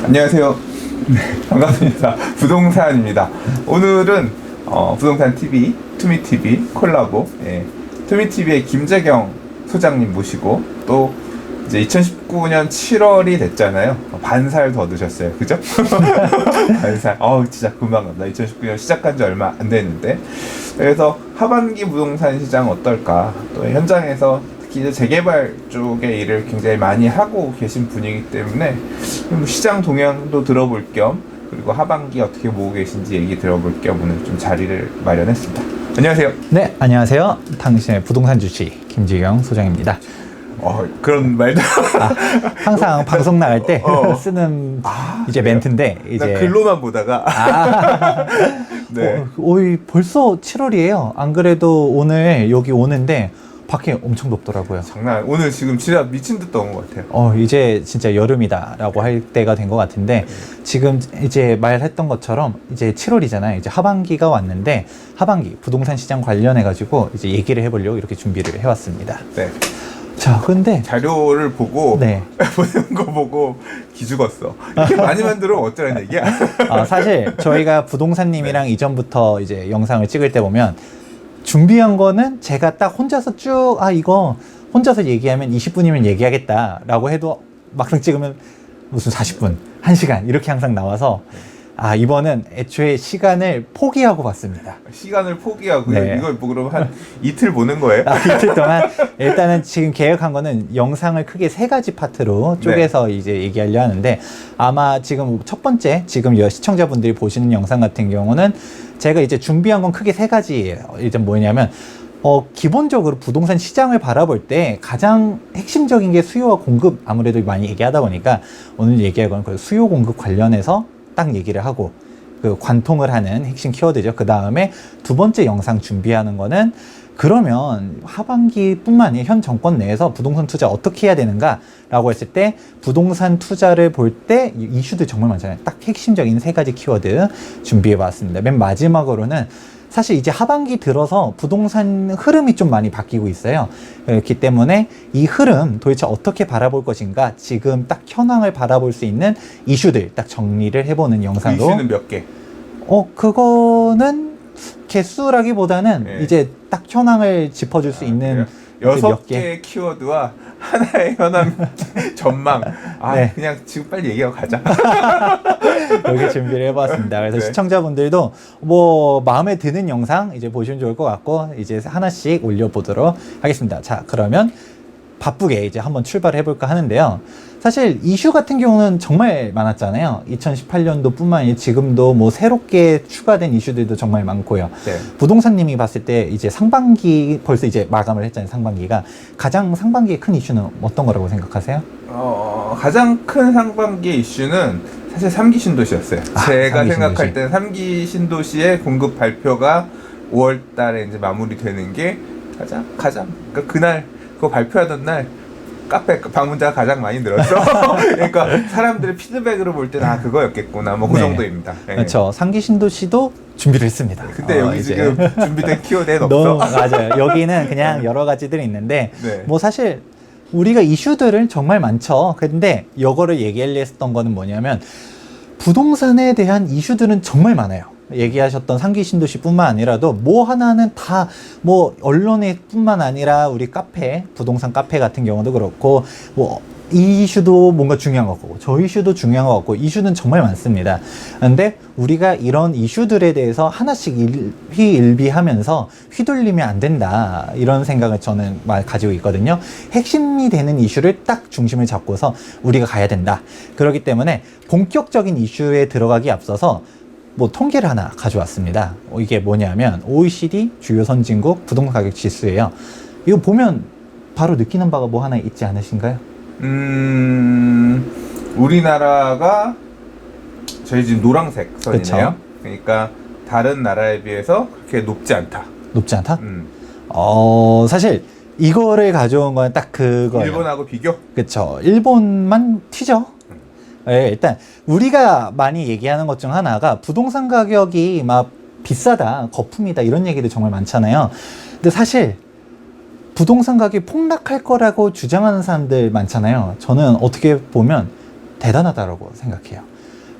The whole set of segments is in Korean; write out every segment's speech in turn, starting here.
안녕하세요. 반갑습니다. 부동산입니다. 오늘은 부동산 TV, 투미TV 콜라보, 투미TV의 김재경 소장님 모시고 또 이제 2019년 7월이 됐잖아요. 반살 더 드셨어요. 그죠? 반살. 진짜 금방 간다. 2019년 시작한 지 얼마 안 됐는데. 그래서 하반기 부동산 시장 어떨까? 또 현장에서 특히 이제 재개발 쪽의 일을 굉장히 많이 하고 계신 분이기 때문에 시장 동향도 들어볼 겸, 그리고 하반기 어떻게 보고 계신지 얘기 들어볼 겸 오늘 좀 자리를 마련했습니다. 안녕하세요. 네, 안녕하세요. 당신의 부동산 주치 김재경 소장입니다. 그런 말도 항상 방송 나갈 때 쓰는 이제 그래요? 멘트인데 이제 나 글로만 보다가 네. 벌써 7월이에요. 안 그래도 오늘 여기 오는데 밖에 엄청 덥더라고요. 장난. 오늘 지금 진짜 미친 듯 더운 것 같아요. 이제 진짜 여름이다라고 할 때가 된 것 같은데 지금 이제 말했던 것처럼 이제 7월이잖아요. 이제 하반기가 왔는데 하반기 부동산 시장 관련해 가지고 이제 얘기를 해보려고 이렇게 준비를 해왔습니다. 네. 자, 근데 자료를 보고 네. 보는 거 보고 기죽었어. 이렇게 많이 만들면 어쩌라는 얘기야? 사실 저희가 부동산님이랑 이전부터 이제 영상을 찍을 때 보면 준비한 거는 제가 딱 혼자서 쭉 이거 혼자서 얘기하면 20분이면 얘기하겠다라고 해도 막상 찍으면 무슨 40분, 1시간 이렇게 항상 나와서 이번은 애초에 시간을 포기하고 봤습니다. 시간을 포기하고요. 네. 이걸 뭐 그럼 한 이틀 보는 거예요? 이틀 동안 일단은 지금 계획한 거는 영상을 크게 3가지 파트로 쪼개서 이제 얘기하려 하는데 아마 지금 첫 번째 지금 시청자분들이 보시는 영상 같은 경우는 제가 이제 준비한 건 크게 3가지예요. 일단 뭐냐면 기본적으로 부동산 시장을 바라볼 때 가장 핵심적인 게 수요와 공급, 아무래도 많이 얘기하다 보니까 오늘 얘기할 건 그 수요 공급 관련해서 딱 얘기를 하고 그 관통을 하는 핵심 키워드죠. 그 다음에 두 번째 영상 준비하는 거는 그러면 하반기뿐만 아니라 현 정권 내에서 부동산 투자 어떻게 해야 되는가 라고 했을 때 부동산 투자를 볼 때 이슈들 정말 많잖아요. 딱 핵심적인 3가지 키워드 준비해 봤습니다. 맨 마지막으로는 사실 이제 하반기 들어서 부동산 흐름이 좀 많이 바뀌고 있어요. 그렇기 때문에 이 흐름 도대체 어떻게 바라볼 것인가, 지금 딱 현황을 바라볼 수 있는 이슈들 딱 정리를 해보는 영상으로. 이슈는 몇 개? 그거는 개수라기보다는 이제 딱 현황을 짚어줄 수 있는 6개의 키워드와 하나의 현황 전망. 네. 그냥 지금 빨리 얘기하고 가자. 여기 준비를 해봤습니다. 그래서 네. 시청자분들도 뭐 마음에 드는 영상 이제 보시면 좋을 것 같고 이제 하나씩 올려보도록 하겠습니다. 자, 그러면 바쁘게 이제 한번 출발을 해볼까 하는데요. 사실 이슈 같은 경우는 정말 많았잖아요. 2018년도 뿐만 아니라 지금도 뭐 새롭게 추가된 이슈들도 정말 많고요. 네. 부동산님이 봤을 때 이제 상반기 벌써 이제 마감을 했잖아요. 상반기가 가장 상반기에 큰 이슈는 어떤 거라고 생각하세요? 가장 큰 상반기 이슈는 사실 3기 신도시였어요. 제가 3기 생각할 신도시. 때는 3기 신도시의 공급 발표가 5월 달에 이제 마무리되는 게 가장 그러니까 그날 그거 발표하던 날 카페 방문자가 가장 많이 늘었어. 그러니까 사람들의 피드백으로 볼 때는 그거였겠구나. 뭐 그 네. 정도입니다. 네. 그렇죠. 상기 신도시도 준비를 했습니다. 근데 여기 이제. 지금 준비된 키워드는 없어. 맞아요. 여기는 그냥 여러 가지들이 있는데 네. 뭐 사실 우리가 이슈들은 정말 많죠. 근데 이거를 얘기하려 했던 거는 뭐냐면 부동산에 대한 이슈들은 정말 많아요. 얘기하셨던 상기 신도시뿐만 아니라도 뭐 하나는 다 뭐 언론에 뿐만 아니라 우리 카페, 부동산 카페 같은 경우도 그렇고 뭐 이 이슈도 뭔가 중요한 것 같고 저 이슈도 중요한 것 같고 이슈는 정말 많습니다. 근데 우리가 이런 이슈들에 대해서 하나씩 일희일비하면서 휘둘리면 안 된다, 이런 생각을 저는 가지고 있거든요. 핵심이 되는 이슈를 딱 중심을 잡고서 우리가 가야 된다. 그렇기 때문에 본격적인 이슈에 들어가기 앞서서 뭐 통계를 하나 가져왔습니다. 이게 뭐냐면 OECD 주요 선진국 부동산 가격 지수예요. 이거 보면 바로 느끼는 바가 뭐 하나 있지 않으신가요? 우리나라가 저희 지금 노란색 선이네요. 그쵸. 그러니까 다른 나라에 비해서 그렇게 높지 않다. 높지 않다? 음. 사실 이거를 가져온 건 딱 그거예요. 일본하고 비교? 그쵸. 일본만 튀죠. 네, 일단 우리가 많이 얘기하는 것 중 하나가 부동산 가격이 막 비싸다, 거품이다, 이런 얘기들 정말 많잖아요. 근데 사실 부동산 가격이 폭락할 거라고 주장하는 사람들 많잖아요. 저는 어떻게 보면 대단하다고 생각해요.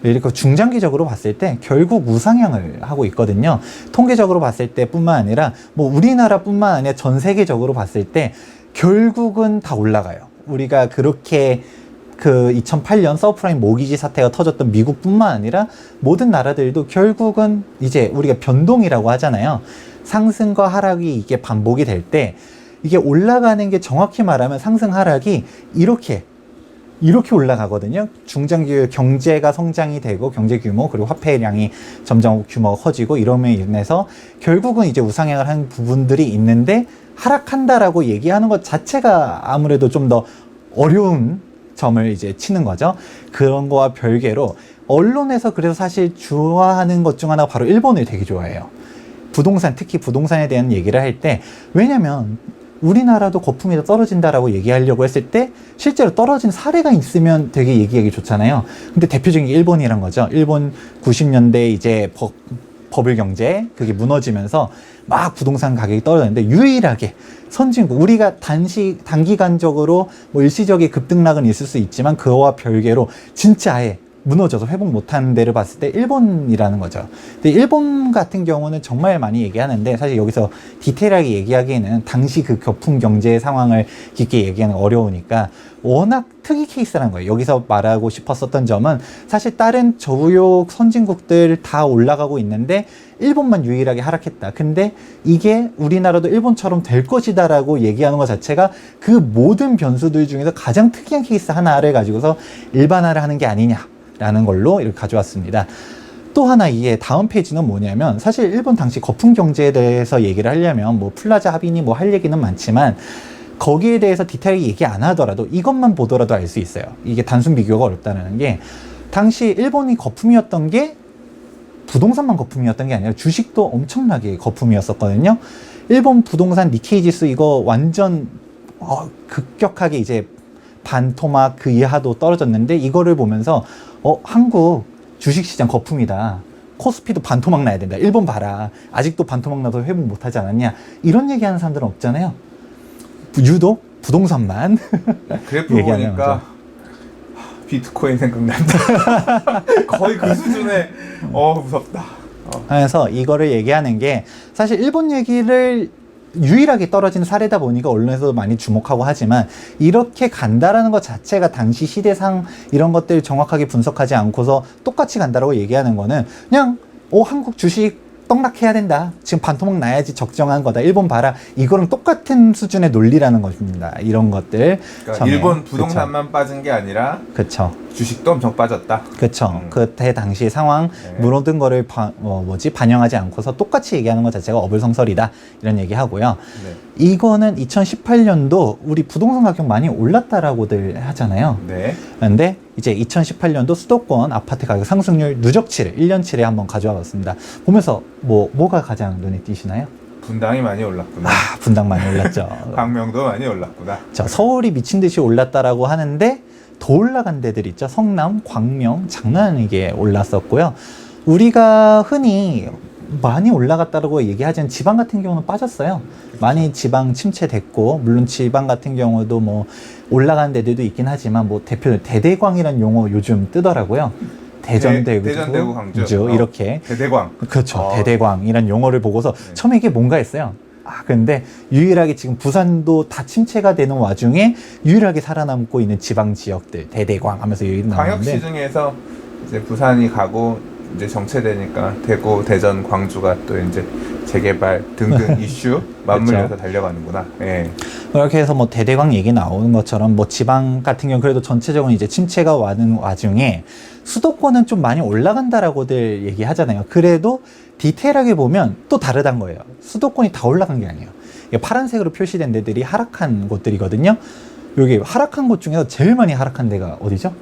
이렇게 중장기적으로 봤을 때 결국 우상향을 하고 있거든요. 통계적으로 봤을 때뿐만 아니라 뭐 우리나라뿐만 아니라 전 세계적으로 봤을 때 결국은 다 올라가요. 우리가 그렇게 그 2008년 서프라임 모기지 사태가 터졌던 미국뿐만 아니라 모든 나라들도 결국은 이제 우리가 변동이라고 하잖아요. 상승과 하락이 이게 반복이 될 때 이게 올라가는 게 정확히 말하면 상승 하락이 이렇게 올라가거든요. 중장기 경제가 성장이 되고 경제 규모 그리고 화폐량이 점점 규모가 커지고 이러면 인해서 결국은 이제 우상향을 한 부분들이 있는데 하락한다라고 얘기하는 것 자체가 아무래도 좀 더 어려운 점을 이제 치는 거죠. 그런 거와 별개로 언론에서 그래서 사실 좋아하는 것 중 하나가 바로 일본을 되게 좋아해요. 부동산, 특히 부동산에 대한 얘기를 할 때, 왜냐면 우리나라도 거품이 떨어진다라고 얘기하려고 했을 때 실제로 떨어진 사례가 있으면 되게 얘기하기 좋잖아요. 근데 대표적인 게 일본이란 거죠. 일본 90년대 이제 버블 경제 그게 무너지면서 막 부동산 가격이 떨어졌는데 유일하게 선진국, 우리가 단기간적으로 뭐 일시적인 급등락은 있을 수 있지만 그와 별개로 진짜 아예 무너져서 회복 못하는 데를 봤을 때 일본이라는 거죠. 근데 일본 같은 경우는 정말 많이 얘기하는데 사실 여기서 디테일하게 얘기하기에는 당시 그 거품 경제 상황을 깊게 얘기하는 어려우니까 워낙 특이 케이스라는 거예요. 여기서 말하고 싶었었던 점은 사실 다른 저우योग 선진국들 다 올라가고 있는데 일본만 유일하게 하락했다. 근데 이게 우리나라도 일본처럼 될 것이다라고 얘기하는 것 자체가 그 모든 변수들 중에서 가장 특이한 케이스 하나를 가지고서 일반화를 하는 게 아니냐라는 걸로 이렇게 가져왔습니다. 또 하나 이게 다음 페이지는 뭐냐면 사실 일본 당시 거품 경제에 대해서 얘기를 하려면 뭐 플라자 합의니 뭐 할 얘기는 많지만 거기에 대해서 디테일하게 얘기 안 하더라도 이것만 보더라도 알 수 있어요. 이게 단순 비교가 어렵다는 게 당시 일본이 거품이었던 게 부동산만 거품이었던 게 아니라 주식도 엄청나게 거품이었었거든요. 일본 부동산 니케이 지수 이거 완전 급격하게 이제 반토막 그 이하도 떨어졌는데 이거를 보면서 한국 주식시장 거품이다. 코스피도 반토막 나야 된다. 일본 봐라. 아직도 반토막 나도 회복 못하지 않았냐. 이런 얘기하는 사람들은 없잖아요. 유독 부동산만 그래프 보니까 비트코인 생각난다. 거의 그 수준의 무섭다. 그래서 이거를 얘기하는 게 사실 일본 얘기를 유일하게 떨어진 사례다 보니까 언론에서도 많이 주목하고 하지만 이렇게 간다라는 것 자체가 당시 시대상 이런 것들 정확하게 분석하지 않고서 똑같이 간다라고 얘기하는 거는 그냥 한국 주식 떡락해야 된다. 지금 반토막 나야지 적정한 거다. 일본 봐라. 이거랑 똑같은 수준의 논리라는 것입니다. 이런 것들. 그러니까 일본 부동산만 빠진 게 아니라 그쵸. 주식도 엄청 빠졌다. 그쵸. 그때 당시 상황 물어든 거를 반영하지 않고서 똑같이 얘기하는 것 자체가 어불성설이다. 이런 얘기 하고요. 네. 이거는 2018년도 우리 부동산 가격 많이 올랐다라고들 하잖아요. 네. 그런데 이제 2018년도 수도권 아파트 가격 상승률 누적치를 1년치를 한번 가져와 봤습니다. 보면서 뭐가 가장 눈에 띄시나요? 분당이 많이 올랐구나. 분당 많이 올랐죠. 광명도 많이 올랐구나. 자, 서울이 미친 듯이 올랐다라고 하는데 더 올라간 데들 있죠. 성남, 광명 장난 아니게 올랐었고요. 우리가 흔히 많이 올라갔다고 얘기하지만 지방 같은 경우는 빠졌어요. 많이 지방 침체됐고 물론 지방 같은 경우도 뭐 올라간 데들도 있긴 하지만 뭐 대표 대대광이라는 용어 요즘 뜨더라고요. 대전, 대구, 광주 이렇게 대대광. 그렇죠. 대대광이라는 용어를 보고서 처음에 이게 뭔가 했어요. 근데 유일하게 지금 부산도 다 침체가 되는 와중에 유일하게 살아남고 있는 지방 지역들 대대광 하면서 여기 나오는데 광역시 중에서 이제 부산이 가고 이제 정체되니까 대구, 대전, 광주가 또 이제 재개발 등등 이슈 맞물려서 그렇죠. 달려가는구나. 예. 이렇게 해서 뭐 대대광 얘기 나오는 것처럼 뭐 지방 같은 경우 그래도 전체적으로 이제 침체가 와는 와중에 수도권은 좀 많이 올라간다라고들 얘기하잖아요. 그래도 디테일하게 보면 또 다르단 거예요. 수도권이 다 올라간 게 아니에요. 이게 파란색으로 표시된 데들이 하락한 곳들이거든요. 여기 하락한 곳 중에서 제일 많이 하락한 데가 어디죠?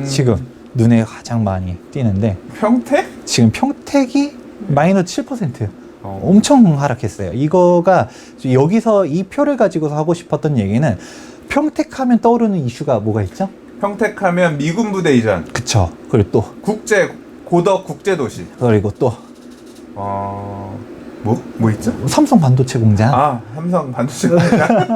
지금 눈에 가장 많이 띄는데 평택? 지금 평택이 마이너스 7%예요. 엄청 하락했어요. 이거가 여기서 이 표를 가지고서 하고 싶었던 얘기는 평택하면 떠오르는 이슈가 뭐가 있죠? 평택하면 미군 부대 이전. 그쵸. 그리고 또 고덕 국제도시. 그리고 또 뭐 있죠? 삼성 반도체 공장. 삼성 반도체 공장.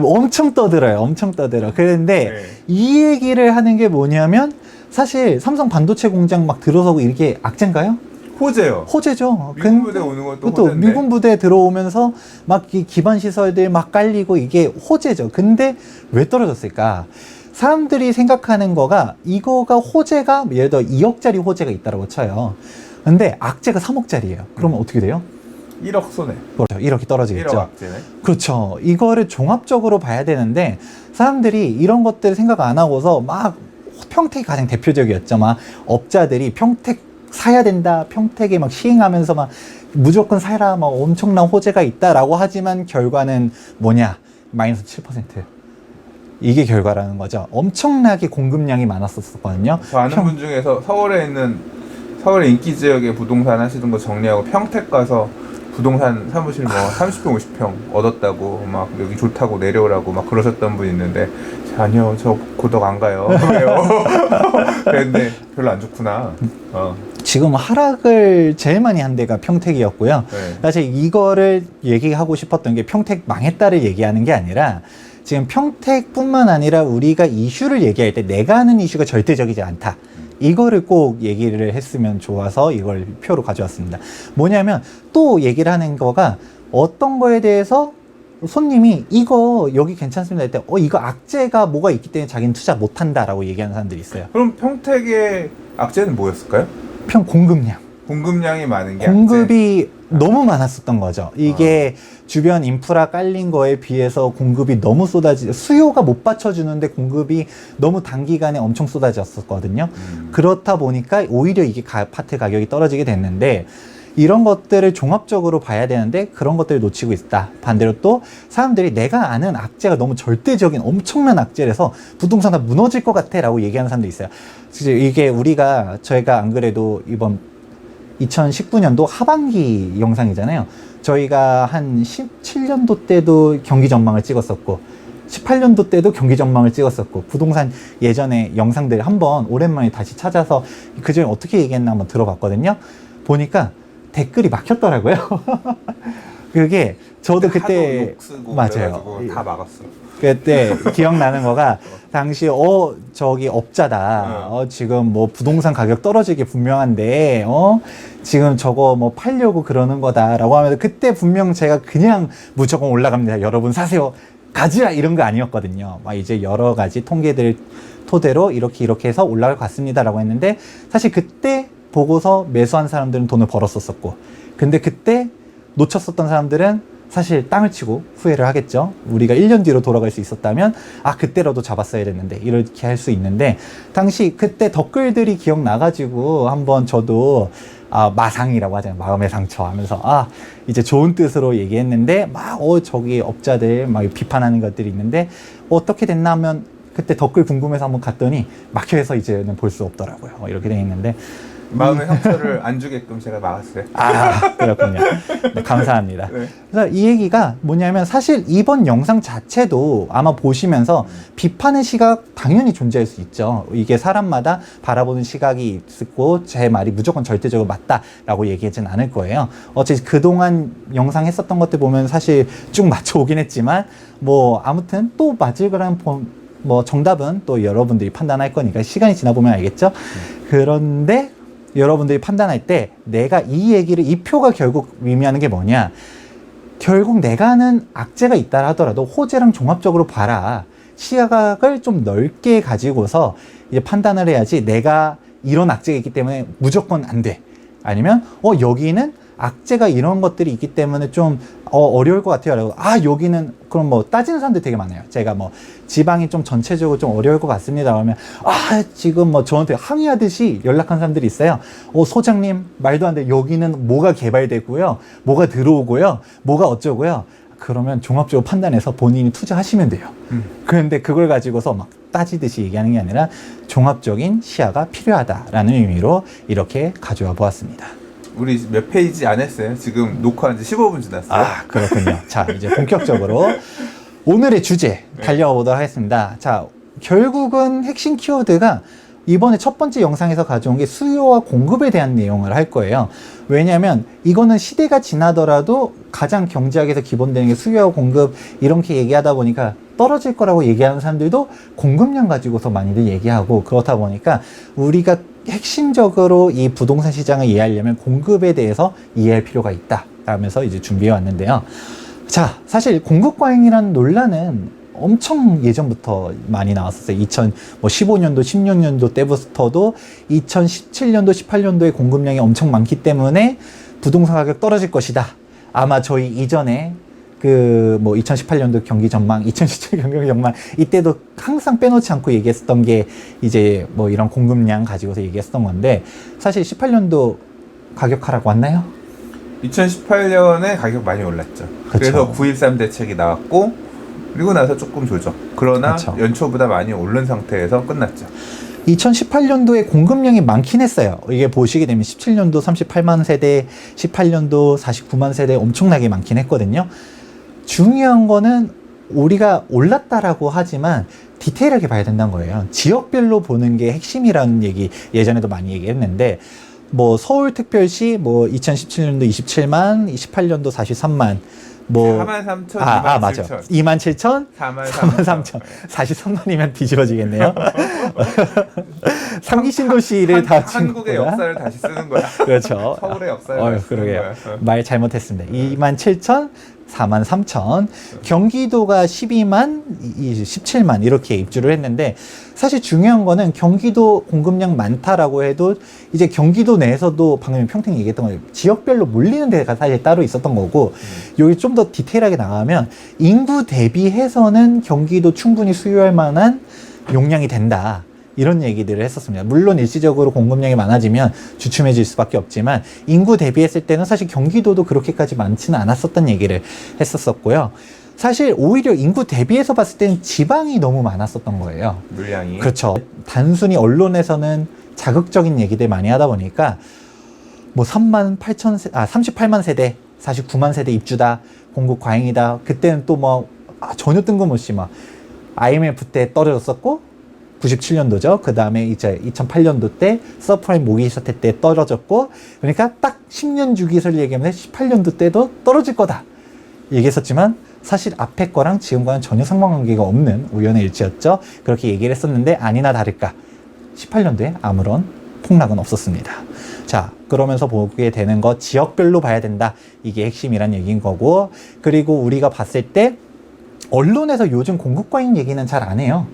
엄청 떠들어요. 엄청 떠들어. 그런데 네. 이 얘기를 하는 게 뭐냐면 사실 삼성 반도체 공장 막 들어서고 이게 악재인가요? 호재요. 호재죠. 미군 부대 오는 것도 그것도 호재인데. 미군 부대 들어오면서 막 이 기반 시설들 막 깔리고 이게 호재죠. 근데 왜 떨어졌을까? 사람들이 생각하는 거가 이거가 호재가 예를 들어 2억짜리 호재가 있다고 쳐요. 근데 악재가 3억짜리예요. 그러면 어떻게 돼요? 1억 손해. 그렇죠. 1억이 1억 떨어지겠죠. 악재네. 그렇죠. 이거를 종합적으로 봐야 되는데 사람들이 이런 것들 생각 안 하고서 막 평택이 가장 대표적이었죠. 막 업자들이 평택 사야 된다. 평택에 막 시행하면서 막 무조건 사라. 막 엄청난 호재가 있다라고 하지만 결과는 뭐냐? 마이너스 7%. 이게 결과라는 거죠. 엄청나게 공급량이 많았었거든요. 저 아는 분 중에서 서울에 있는 서울의 인기 지역의 부동산 하시던 거 정리하고 평택 가서 부동산 사무실 뭐 30평 50평 얻었다고 막 여기 좋다고 내려오라고 막 그러셨던 분 있는데 아니요 저 고덕 안 가요. 왜요? 그랬는데 별로 안 좋구나. 지금 하락을 제일 많이 한 데가 평택이었고요. 네. 사실 이거를 얘기하고 싶었던 게 평택 망했다를 얘기하는 게 아니라 지금 평택뿐만 아니라 우리가 이슈를 얘기할 때 내가 하는 이슈가 절대적이지 않다. 이거를 꼭 얘기를 했으면 좋아서 이걸 표로 가져왔습니다. 뭐냐면 또 얘기를 하는 거가 어떤 거에 대해서 손님이 이거 여기 괜찮습니다 할 때 이거 악재가 뭐가 있기 때문에 자기는 투자 못한다라고 얘기하는 사람들이 있어요. 그럼 평택의 악재는 뭐였을까요? 공급량. 공급량이 많은 게 공급이 너무 많았었던 거죠. 이게 주변 인프라 깔린 거에 비해서 공급이 너무 수요가 못 받쳐주는데 공급이 너무 단기간에 엄청 쏟아졌었거든요. 그렇다 보니까 오히려 이게 아파트 가격이 떨어지게 됐는데 이런 것들을 종합적으로 봐야 되는데 그런 것들을 놓치고 있다. 반대로 또 사람들이 내가 아는 악재가 너무 절대적인 엄청난 악재라서 부동산 다 무너질 것 같아 라고 얘기하는 사람도 있어요. 이게 저희가 안 그래도 이번 2019년도 하반기 영상이잖아요. 저희가 한 17년도 때도 경기 전망을 찍었었고 18년도 때도 경기 전망을 찍었었고 부동산 예전에 영상들 한번 오랜만에 다시 찾아서 그전에 어떻게 얘기했나 한번 들어봤거든요. 보니까 댓글이 막혔더라고요. 그게 저도 그때 욕 쓰고 맞아요. 그래가지고 다 막았어. 그때 기억나는 거가 당시 저기 업자다. 지금 뭐 부동산 가격 떨어지기 분명한데 지금 저거 뭐 팔려고 그러는 거다라고 하면서 그때 분명 제가 그냥 무조건 올라갑니다. 여러분 사세요. 가지라 이런 거 아니었거든요. 막 이제 여러 가지 통계들 토대로 이렇게 해서 올라갈 것 같습니다라고 했는데 사실 그때 보고서 매수한 사람들은 돈을 벌었었고 근데 그때 놓쳤었던 사람들은 사실 땅을 치고 후회를 하겠죠. 우리가 1년 뒤로 돌아갈 수 있었다면 그때라도 잡았어야 됐는데 이렇게 할 수 있는데 당시 그때 댓글들이 기억나가지고 한번 저도 마상이라고 하잖아요. 마음의 상처 하면서 이제 좋은 뜻으로 얘기했는데 막 저기 업자들 막 비판하는 것들이 있는데 어떻게 됐나 하면 그때 댓글 궁금해서 한번 갔더니 막혀서 이제는 볼 수 없더라고요. 이렇게 돼 있는데 마음의 상처를 안 주게끔 제가 막았어요. 그렇군요. 네, 감사합니다. 네. 그래서 이 얘기가 뭐냐면 사실 이번 영상 자체도 아마 보시면서 비판의 시각 당연히 존재할 수 있죠. 이게 사람마다 바라보는 시각이 있고 제 말이 무조건 절대적으로 맞다라고 얘기하진 않을 거예요. 어쨌든 그동안 영상 했었던 것들 보면 사실 쭉 맞춰오긴 했지만 뭐 아무튼 또 맞을 거란 뭐 정답은 또 여러분들이 판단할 거니까 시간이 지나보면 알겠죠. 그런데 여러분들이 판단할 때 내가 이 표가 결국 의미하는 게 뭐냐. 결국 내가 아는 악재가 있다 하더라도 호재랑 종합적으로 봐라. 시각을 좀 넓게 가지고서 이제 판단을 해야지 내가 이런 악재가 있기 때문에 무조건 안 돼. 아니면 여기는 악재가 이런 것들이 있기 때문에 좀 어려울 것 같아요. 여기는 그럼 뭐 따지는 사람들 되게 많아요. 제가 뭐 지방이 좀 전체적으로 좀 어려울 것 같습니다. 그러면 지금 뭐 저한테 항의하듯이 연락한 사람들이 있어요. 소장님 말도 안 돼. 여기는 뭐가 개발되고요. 뭐가 들어오고요. 뭐가 어쩌고요. 그러면 종합적으로 판단해서 본인이 투자하시면 돼요. 그런데 그걸 가지고서 막 따지듯이 얘기하는 게 아니라 종합적인 시야가 필요하다라는 의미로 이렇게 가져와 보았습니다. 우리 몇 페이지 안 했어요? 지금 녹화한 지 15분 지났어요. 그렇군요. 자, 이제 본격적으로 오늘의 주제 달려가 보도록 하겠습니다. 자, 결국은 핵심 키워드가 이번에 첫 번째 영상에서 가져온 게 수요와 공급에 대한 내용을 할 거예요. 왜냐하면 이거는 시대가 지나더라도 가장 경제학에서 기본되는 게 수요와 공급 이렇게 얘기하다 보니까 떨어질 거라고 얘기하는 사람들도 공급량 가지고서 많이들 얘기하고, 그렇다 보니까 우리가 핵심적으로 이 부동산 시장을 이해하려면 공급에 대해서 이해할 필요가 있다 라면서 이제 준비해 왔는데요. 자, 사실 공급 과잉이라는 논란은 엄청 예전부터 많이 나왔었어요. 2015년도, 16년도 때부터도 2017년도, 18년도에 공급량이 엄청 많기 때문에 부동산 가격 떨어질 것이다. 아마 저희 이전에 2018년도 경기 전망, 2017 경기 전망, 이때도 항상 빼놓지 않고 얘기했었던 게 이제 뭐 이런 공급량 가지고서 얘기했었던 건데, 사실 18년도 가격 하락 왔나요? 2018년에 가격 많이 올랐죠. 그래서 9.13 대책이 나왔고, 그리고 나서 조금 조정. 그러나 그쵸. 연초보다 많이 오른 상태에서 끝났죠. 2018년도에 공급량이 많긴 했어요. 이게 보시게 되면 17년도 38만 세대, 18년도 49만 세대 엄청나게 많긴 했거든요. 중요한 거는 우리가 올랐다라고 하지만 디테일하게 봐야 된다는 거예요. 지역별로 보는 게 핵심이라는 얘기 예전에도 많이 얘기했는데, 뭐 서울특별시 뭐 2017년도 27만, 18년도 43만, 뭐 43,000, 맞아. 27,000, 43,000. 43만이면 뒤집어지겠네요. 3기 신도시를 다 한국의 역사를 다시 쓰는 거야. 그렇죠. 서울의 역사를 다시 쓰는 그러게요. 거야. 말 잘못했습니다. 27,000, 43,000, 경기도가 12만, 17만 이렇게 입주를 했는데, 사실 중요한 거는 경기도 공급량 많다라고 해도 이제 경기도 내에서도 방금 평택이 얘기했던 거예요. 지역별로 몰리는 데가 사실 따로 있었던 거고, 여기 좀 더 디테일하게 나가면 인구 대비해서는 경기도 충분히 수요할 만한 용량이 된다. 이런 얘기들을 했었습니다. 물론 일시적으로 공급량이 많아지면 주춤해질 수밖에 없지만 인구 대비했을 때는 사실 경기도도 그렇게까지 많지는 않았었던 얘기를 했었었고요. 사실 오히려 인구 대비해서 봤을 때는 지방이 너무 많았었던 거예요. 물량이. 그렇죠. 단순히 언론에서는 자극적인 얘기들 많이 하다 보니까 뭐 38만 세대, 49만 세대 입주다, 공급 과잉이다. 그때는 또 뭐 전혀 뜬금없이 막 IMF 때 떨어졌었고, 97년도죠. 그 다음에 이제 2008년도 때 서프라임 모기지 사태 때 떨어졌고, 그러니까 딱 10년 주기를 얘기하면 18년도 때도 떨어질 거다 얘기했었지만, 사실 앞에 거랑 지금 거랑 전혀 상관관계가 없는 우연의 일치였죠. 그렇게 얘기를 했었는데 아니나 다를까 18년도에 아무런 폭락은 없었습니다. 자, 그러면서 보게 되는 거 지역별로 봐야 된다. 이게 핵심이란 얘기인 거고, 그리고 우리가 봤을 때 언론에서 요즘 공급 과잉 얘기는 잘 안 해요.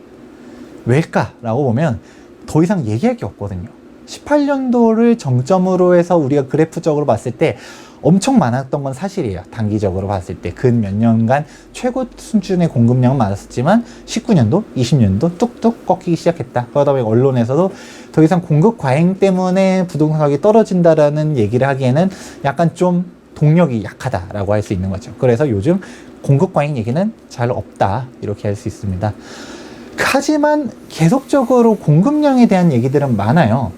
왜일까라고 보면 더 이상 얘기할 게 없거든요. 18년도를 정점으로 해서 우리가 그래프적으로 봤을 때 엄청 많았던 건 사실이에요. 단기적으로 봤을 때 근 몇 년간 최고 수준의 공급량은 많았었지만 19년도, 20년도 뚝뚝 꺾이기 시작했다. 그러다 보니 언론에서도 더 이상 공급 과잉 때문에 부동산 가격이 떨어진다라는 얘기를 하기에는 약간 좀 동력이 약하다라고 할 수 있는 거죠. 그래서 요즘 공급 과잉 얘기는 잘 없다 이렇게 할 수 있습니다. 하지만 계속적으로 공급량에 대한 얘기들은 많아요.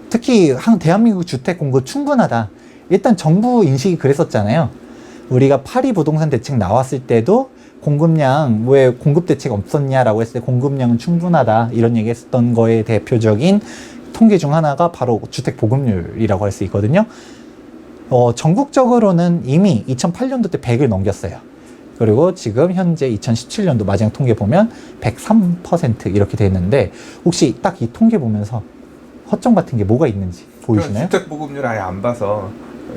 특히 대한민국 주택 공급 충분하다. 일단 정부 인식이 그랬었잖아요. 우리가 8.2 부동산 대책 나왔을 때도 공급량, 왜 공급 대책 없었냐라고 했을 때 공급량은 충분하다 이런 얘기 했었던 거에 대표적인 통계 중 하나가 바로 주택 보급률이라고 할 수 있거든요. 전국적으로는 이미 2008년도 때 100을 넘겼어요. 그리고 지금 현재 2017년도 마지막 통계 보면 103% 이렇게 돼 있는데, 혹시 딱 이 통계 보면서 허점 같은 게 뭐가 있는지 보이시나요? 주택 보급률 아예 안 봐서.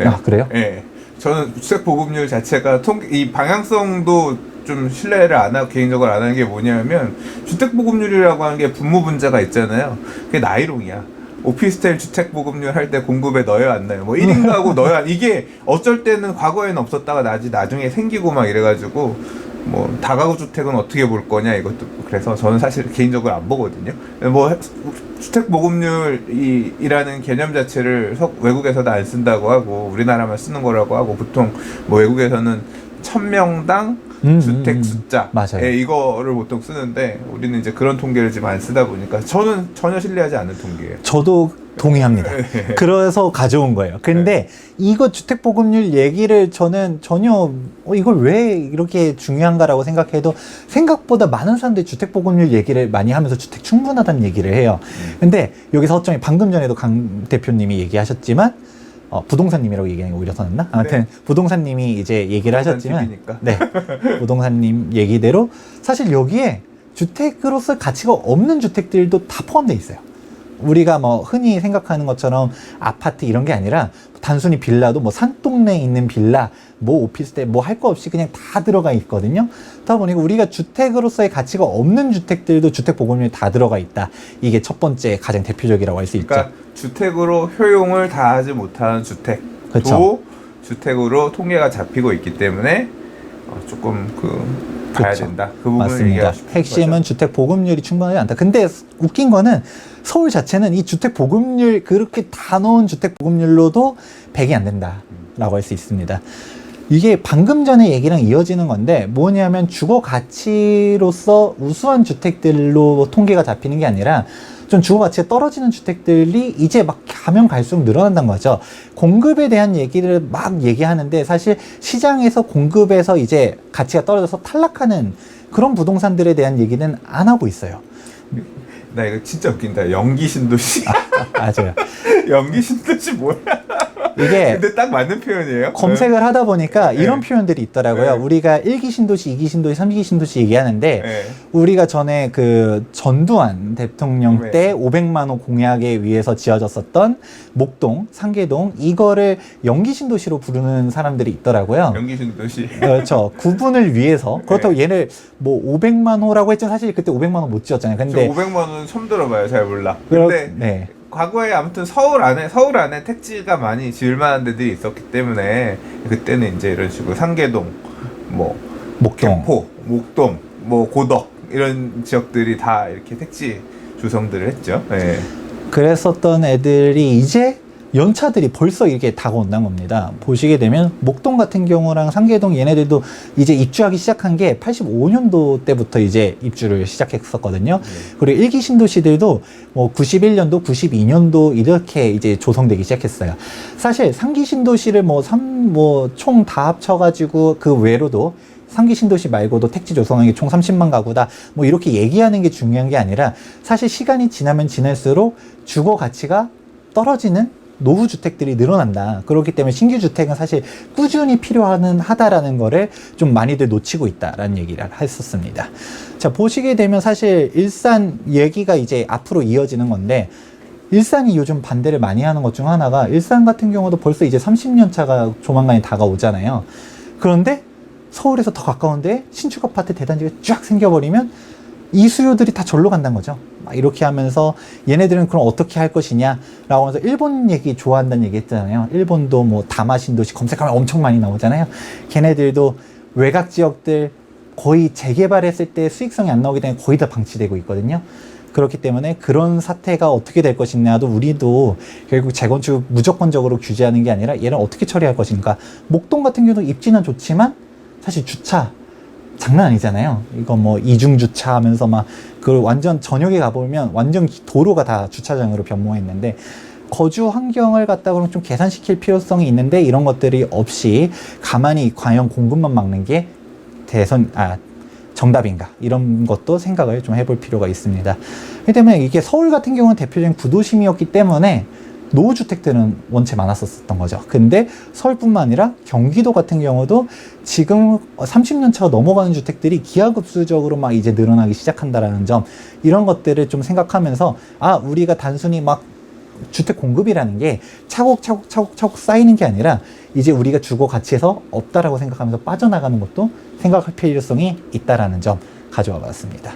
아, 그래요? 예. 저는 주택 보급률 자체가 이 방향성도 좀 신뢰를 안 하고 개인적으로 안 하는 게 뭐냐면, 주택 보급률이라고 하는 게 분모분자가 있잖아요. 그게 나이롱이야. 오피스텔 주택 보급률 할 때 공급에 넣어야 안 나요. 뭐 1인 가구 넣어야, 이게 어쩔 때는 과거에는 없었다가 나중에 생기고 막 이래가지고, 뭐 다가구 주택은 어떻게 볼 거냐 이것도. 그래서 저는 사실 개인적으로 안 보거든요. 뭐 주택 보급률이라는 개념 자체를 외국에서도 안 쓴다고 하고 우리나라만 쓰는 거라고 하고, 보통 뭐 외국에서는 1000명당 주택 숫자, 맞아요. 예, 이거를 보통 쓰는데 우리는 이제 그런 통계를 지금 안 쓰다 보니까 저는 전혀 신뢰하지 않는 통계예요. 저도 동의합니다. 그래서 가져온 거예요. 근데 이거 주택 보급률 얘기를 저는 전혀 이걸 왜 이렇게 중요한가라고 생각해도, 생각보다 많은 사람들이 주택 보급률 얘기를 많이 하면서 주택 충분하다는 얘기를 해요. 근데 여기서 허점이, 방금 전에도 강 대표님이 얘기하셨지만 부동산님이라고 얘기하는 게 오히려 더 낫나? 아무튼 부동산님이 이제 얘기를 하셨지만 TV니까. 네, 부동산님 얘기대로 사실 여기에 주택으로서 가치가 없는 주택들도 다 포함되어 있어요. 우리가 뭐 흔히 생각하는 것처럼 아파트 이런 게 아니라 단순히 빌라도 뭐 산동네에 있는 빌라, 뭐 오피스텔, 뭐 할 거 없이 그냥 다 들어가 있거든요. 그러다 보니까 우리가 주택으로서의 가치가 없는 주택들도 주택 보급률이 다 들어가 있다. 이게 첫 번째 가장 대표적이라고 할 수 있죠. 그러니까 주택으로 효용을 다하지 못하는 주택도 그쵸. 주택으로 통계가 잡히고 있기 때문에 조금 봐야 그쵸. 된다. 그 부분을 맞습니다. 얘기하고 싶은 핵심은 거죠. 주택 보급률이 충분하지 않다. 근데 웃긴 거는 서울 자체는 이 주택 보급률 그렇게 다 넣은 주택 보급률로도 100이 안 된다라고 할 수 있습니다. 이게 방금 전에 얘기랑 이어지는 건데 뭐냐면 주거 가치로서 우수한 주택들로 통계가 잡히는 게 아니라 좀 주거 가치가 떨어지는 주택들이 이제 막 가면 갈수록 늘어난다는 거죠. 공급에 대한 얘기를 막 얘기하는데 사실 시장에서 공급에서 이제 가치가 떨어져서 탈락하는 그런 부동산들에 대한 얘기는 안 하고 있어요. 나 이거 진짜 웃긴다. 연기 신도시. 맞아요. 연기 신도시 뭐야? 이게 근데 딱 맞는 표현이에요. 검색을 하다 보니까 이런 네. 표현들이 있더라고요. 네. 우리가 1기 신도시, 2기 신도시, 3기 신도시 얘기하는데 네. 우리가 전에 그 전두환 대통령 네. 때 500만 호 공약에 위해서 지어졌었던 목동, 상계동 이거를 연기 신도시로 부르는 사람들이 있더라고요. 연기 신도시. 그렇죠. 구분을 위해서 그렇다고 얘를 뭐 500만 호라고 했지만 사실 그때 500만 호 못 지었잖아요. 근데 500만 원은 처음 들어봐요. 잘 몰라. 그렇- 근데 네. 과거에 아무튼 서울 안에 택지가 많이 지을 만한 데들이 있었기 때문에 그때는 이제 이런 식으로 상계동, 뭐 목동. 개포, 목동, 뭐 고덕 이런 지역들이 다 이렇게 택지 조성들을 했죠. 네. 그랬었던 애들이 이제 연차들이 벌써 이렇게 다가온다는 겁니다. 보시게 되면 목동 같은 경우랑 상계동 얘네들도 이제 입주하기 시작한 게 85년도 때부터 이제 입주를 시작했었거든요. 그리고 일기 신도시들도 뭐 91년도, 92년도 이렇게 이제 조성되기 시작했어요. 사실 상기 신도시를 뭐 총 다 합쳐가지고 그 외로도 상기 신도시 말고도 택지 조성한 게 총 30만 가구다. 뭐 이렇게 얘기하는 게 중요한 게 아니라 사실 시간이 지나면 지날수록 주거 가치가 떨어지는 노후 주택들이 늘어난다. 그렇기 때문에 신규 주택은 사실 꾸준히 필요하다라는 거를 좀 많이들 놓치고 있다라는 얘기를 했었습니다. 자, 보시게 되면 사실 일산 얘기가 이제 앞으로 이어지는 건데 일산이 요즘 반대를 많이 하는 것 중 하나가 일산 같은 경우도 벌써 이제 30년 차가 조만간에 다가오잖아요. 그런데 서울에서 더 가까운데 신축 아파트 대단지가 쫙 생겨버리면 이 수요들이 다 절로 간다는 거죠. 막 이렇게 하면서 얘네들은 그럼 어떻게 할 것이냐 라고 하면서 일본 얘기 좋아한다는 얘기 했잖아요. 일본도 뭐 다마 신도시 검색하면 엄청 많이 나오잖아요. 걔네들도 외곽 지역들 거의 재개발했을 때 수익성이 안 나오기 때문에 거의 다 방치되고 있거든요. 그렇기 때문에 그런 사태가 어떻게 될 것이냐도 우리도 결국 재건축 무조건적으로 규제하는 게 아니라 얘를 어떻게 처리할 것인가. 목동 같은 경우도 입지는 좋지만 사실 주차 장난 아니잖아요. 이거 뭐 이중 주차하면서 막 그 완전 저녁에 가보면 완전 도로가 다 주차장으로 변모했는데 거주 환경을 갖다 그러면 좀 개선시킬 필요성이 있는데 이런 것들이 없이 가만히 과연 공급만 막는 게 정답인가 이런 것도 생각을 좀 해볼 필요가 있습니다. 그렇기 때문에 이게 서울 같은 경우는 대표적인 구도심이었기 때문에 노후주택들은 원체 많았었던 거죠. 근데 서울뿐만 아니라 경기도 같은 경우도 지금 30년 차가 넘어가는 주택들이 기하급수적으로 막 이제 늘어나기 시작한다라는 점, 이런 것들을 좀 생각하면서 우리가 단순히 막 주택 공급이라는 게 차곡차곡 쌓이는 게 아니라 이제 우리가 주거 가치에서 없다라고 생각하면서 빠져나가는 것도 생각할 필요성이 있다라는 점 가져와 봤습니다.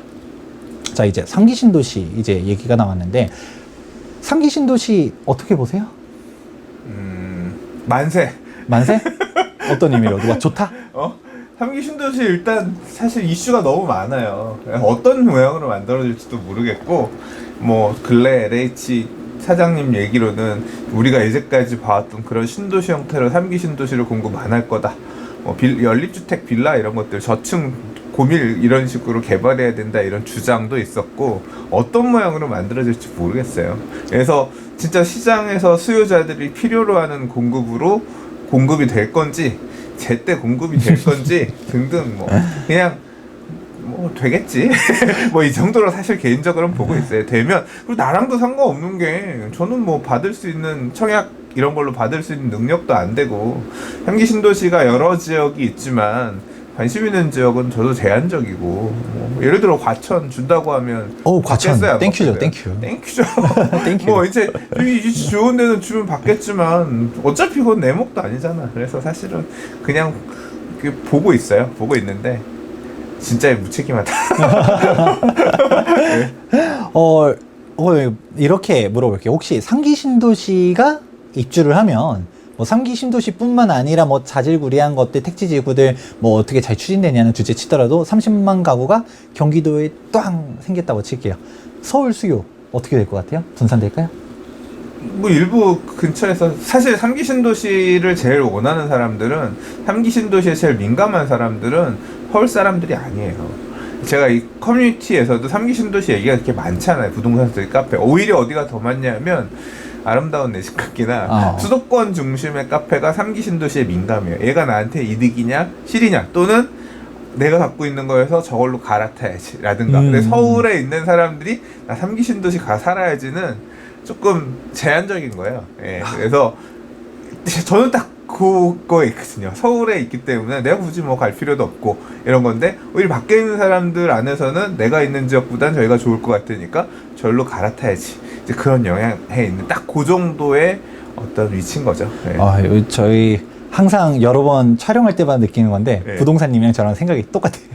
자, 이제 상기 신도시 이제 얘기가 나왔는데 상기 신도시 어떻게 보세요? 만세. 만세? 어떤 의미로? 누가 좋다? 상기 신도시 일단 사실 이슈가 너무 많아요. 어떤 모양으로 만들어질지도 모르겠고, 뭐 근래 LH 사장님 얘기로는 우리가 이제까지 봐왔던 그런 신도시 형태로 3기 신도시를 공급 안 할 거다. 연립주택 빌라 이런 것들 저층 고밀 이런 식으로 개발해야 된다 이런 주장도 있었고, 어떤 모양으로 만들어질지 모르겠어요. 그래서 진짜 시장에서 수요자들이 필요로 하는 공급이 될 건지, 제때 공급이 될 건지 등등 그냥 되겠지. 이 정도로 사실 개인적으로는 보고 있어요. 되면, 그리고 나랑도 상관없는 게, 저는 받을 수 있는 청약 이런 걸로 받을 수 있는 능력도 안 되고 3기 신도시가 여러 지역이 있지만 관심 있는 지역은 저도 제한적이고 뭐 예를 들어 과천 준다고 하면 과천 받겠어요, 안 땡큐죠. 받겠어요? 땡큐. 땡큐죠. 땡큐. 뭐 이제 좋은 데는 주면 받겠지만 어차피 그건 내 몫도 아니잖아. 그래서 사실은 그냥 보고 있어요. 보고 있는데 진짜 무책임하다. 이렇게 물어볼게요. 혹시 3기 신도시가 입주를 하면 뭐 3기 신도시뿐만 아니라 뭐 자질구레한 것들, 택지지구들 뭐 어떻게 잘 추진되냐는 주제 치더라도 30만 가구가 경기도에 꽝 생겼다고 칠게요. 서울 수요 어떻게 될 것 같아요? 분산될까요? 뭐 일부 근처에서 사실 3기 신도시를 제일 원하는 사람들은 3기 신도시에 제일 민감한 사람들은 서울 사람들이 아니에요. 제가 이 커뮤니티에서도 3기 신도시 얘기가 그렇게 많잖아요. 부동산들 카페. 오히려 어디가 더 많냐면 아름다운 내 집깎기나 수도권 중심의 카페가 3기 신도시에 민감해요. 얘가 나한테 이득이냐 실이냐 또는 내가 갖고 있는 거에서 저걸로 갈아타야지 라든가. 근데 서울에 있는 사람들이 나 3기 신도시 가 살아야지는 조금 제한적인 거예요. 예, 그래서 저는 딱 그거에 있거든요. 서울에 있기 때문에 내가 굳이 뭐 갈 필요도 없고 이런 건데 오히려 밖에 있는 사람들 안에서는 내가 있는 지역보단 저희가 좋을 것 같으니까 절로 갈아타야지. 이제 그런 영향에 있는 딱 그 정도의 어떤 위치인 거죠. 네. 저희 항상 여러 번 촬영할 때마다 느끼는 건데 네. 부동산님이랑 저랑 생각이 똑같아요.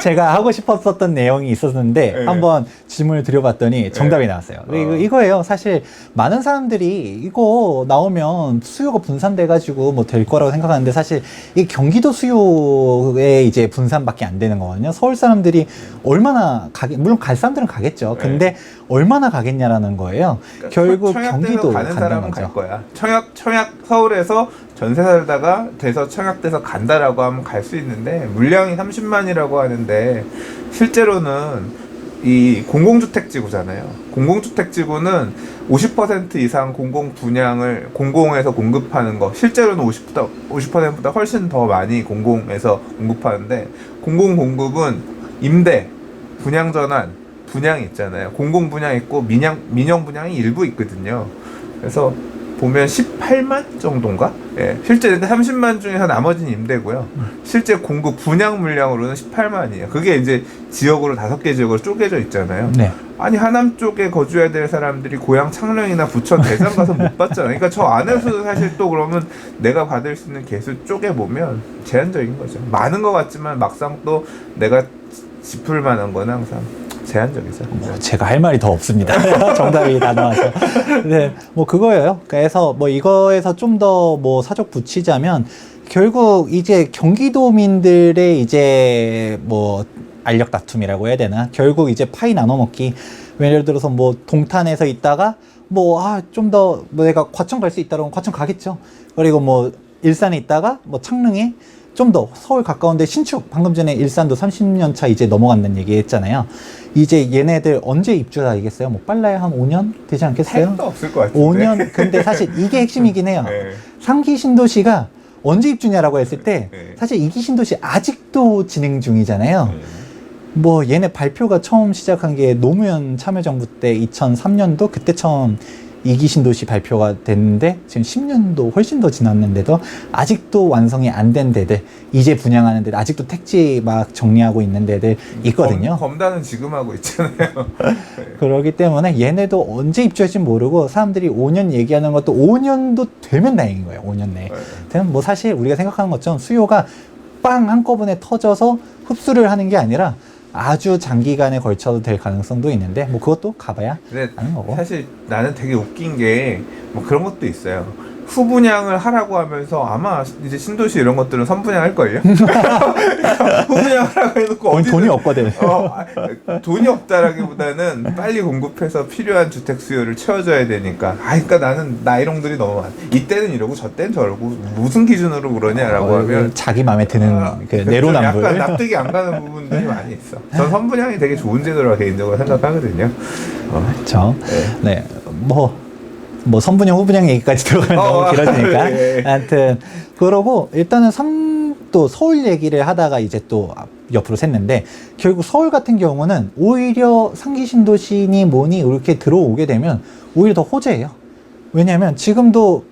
제가 하고 싶었었던 내용이 있었는데 네. 한번 질문을 드려봤더니 정답이 나왔어요. 이거예요. 사실 많은 사람들이 이거 나오면 수요가 분산돼가지고 뭐 될 거라고 생각하는데 사실 이 경기도 수요의 이제 분산밖에 안 되는 거거든요. 서울 사람들이 얼마나 물론 갈 사람들은 가겠죠. 근데 얼마나 가겠냐라는 거예요. 그러니까 결국 청약돼서 경기도 가는 간다는 사람은 거죠. 갈 거야. 청약 서울에서 전세 살다가 돼서 청약돼서 간다라고 하면 갈 수 있는데 물량이 30만이라고 하는데 실제로는 이 공공주택지구잖아요. 공공주택지구는 50% 이상 공공 분양을 공공에서 공급하는 거 실제로는 50%보다 훨씬 더 많이 공공에서 공급하는데 공공 공급은 임대, 분양 전환, 분양이 있잖아요. 공공 분양 있고 민영 분양이 일부 있거든요. 그래서 보면 18만 정도인가? 예. 실제 30만 중에서 나머지는 임대고요. 실제 공급 분양 물량으로는 18만이에요. 그게 이제 지역으로 5개 지역으로 쪼개져 있잖아요. 네. 아니 하남 쪽에 거주해야 될 사람들이 고향 창녕이나 부천 대전 가서 못 받잖아요. 그러니까 저 안에서도 사실 또 그러면 내가 받을 수 있는 개수 쪼개보면 제한적인 거죠. 많은 것 같지만 막상 또 내가 짚을 만한 건 항상 제한적이죠. 제가 할 말이 더 없습니다. 정답이 다 나와서. 네, 뭐 그거예요. 그래서 뭐 이거에서 좀 더 뭐 사족 붙이자면 결국 이제 경기도민들의 이제 뭐 알력 다툼이라고 해야 되나? 결국 이제 파이 나눠 먹기. 예를 들어서 뭐 동탄에서 있다가 뭐 좀 더 뭐 내가 과천 갈 수 있다면 과천 가겠죠. 그리고 뭐 일산에 있다가 뭐 창릉에 좀 더 서울 가까운데 신축 방금 전에 일산도 30년 차 이제 넘어간다는 얘기 했잖아요. 이제 얘네들 언제 입주하겠어요? 뭐 빨라야 한 5년 되지 않겠어요? 택도 없을 것 같은데. 5년. 근데 사실 이게 핵심이긴 해요. 네. 3기 신도시가 언제 입주냐라고 했을 때 네. 사실 2기 신도시 아직도 진행 중이잖아요. 네. 뭐 얘네 발표가 처음 시작한 게 노무현 참여정부 때 2003년도 그때 처음 2기 신도시 발표가 됐는데 지금 10년도 훨씬 더 지났는데도 아직도 완성이 안 된 데들 이제 분양하는 데들 아직도 택지 막 정리하고 있는 데들 있거든요. 검단은 지금 하고 있잖아요. 그러기 때문에 얘네도 언제 입주할지 모르고 사람들이 5년 얘기하는 것도 5년도 되면 다행인 거예요. 5년 내에. 뭐 사실 우리가 생각하는 것처럼 수요가 빵 한꺼번에 터져서 흡수를 하는 게 아니라 아주 장기간에 걸쳐도 될 가능성도 있는데 뭐 그것도 가봐야 근데 아는 거고. 사실 나는 되게 웃긴 게 뭐 그런 것도 있어요. 후분양을 하라고 하면서 아마 이제 신도시 이런 것들은 선분양할걸요? 후분양하라고 해놓고 돈이 없거든. 돈이 없다라기보다는 빨리 공급해서 필요한 주택 수요를 채워줘야 되니까 그러니까 나는 나이롱들이 너무 많아. 이때는 이러고 저때는 저러고 무슨 기준으로 그러냐라고 하면 자기 마음에 드는 그 내로남불. 약간 납득이 안 가는 부분들이 많이 있어. 전 선분양이 되게 좋은 제도라 개인적으로 생각하거든요. 그렇죠. 네. 뭐 선분양 후분양 얘기까지 들어가면 너무 길어지니까 예. 하여튼 그러고 일단은 또 서울 얘기를 하다가 이제 또 옆으로 샜는데 결국 서울 같은 경우는 오히려 3기 신도시니 뭐니 이렇게 들어오게 되면 오히려 더 호재예요. 왜냐하면 지금도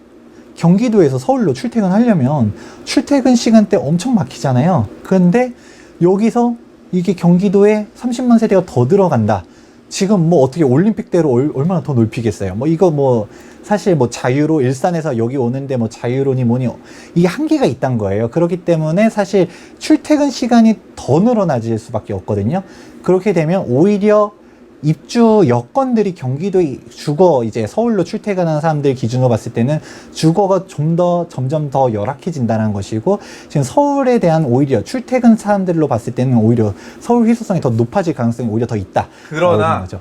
경기도에서 서울로 출퇴근하려면 출퇴근 시간대 엄청 막히잖아요. 그런데 여기서 이게 경기도에 30만 세대가 더 들어간다. 지금 뭐 어떻게 올림픽대로 얼마나 더 넓히겠어요. 뭐 이거 뭐 사실 뭐 자유로 일산에서 여기 오는데 뭐 자유로니 뭐니 이게 한계가 있단 거예요. 그렇기 때문에 사실 출퇴근 시간이 더 늘어나질 수밖에 없거든요. 그렇게 되면 오히려 입주 여건들이 경기도에 주거 이제 서울로 출퇴근하는 사람들 기준으로 봤을 때는 주거가 점점 더 열악해진다는 것이고, 지금 서울에 대한 오히려 출퇴근 사람들로 봤을 때는 오히려 서울 희소성이 더 높아질 가능성이 오히려 더 있다. 그러나 거죠.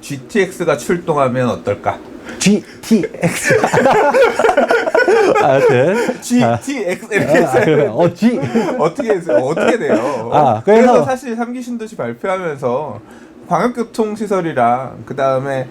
GTX가 출동하면 어떨까? GTX. 아무튼 GTX 이렇게 해서 G 어떻게 해서 어떻게 돼요? 그래서 사실 3기 신도시 발표하면서 광역교통시설이랑 그 다음에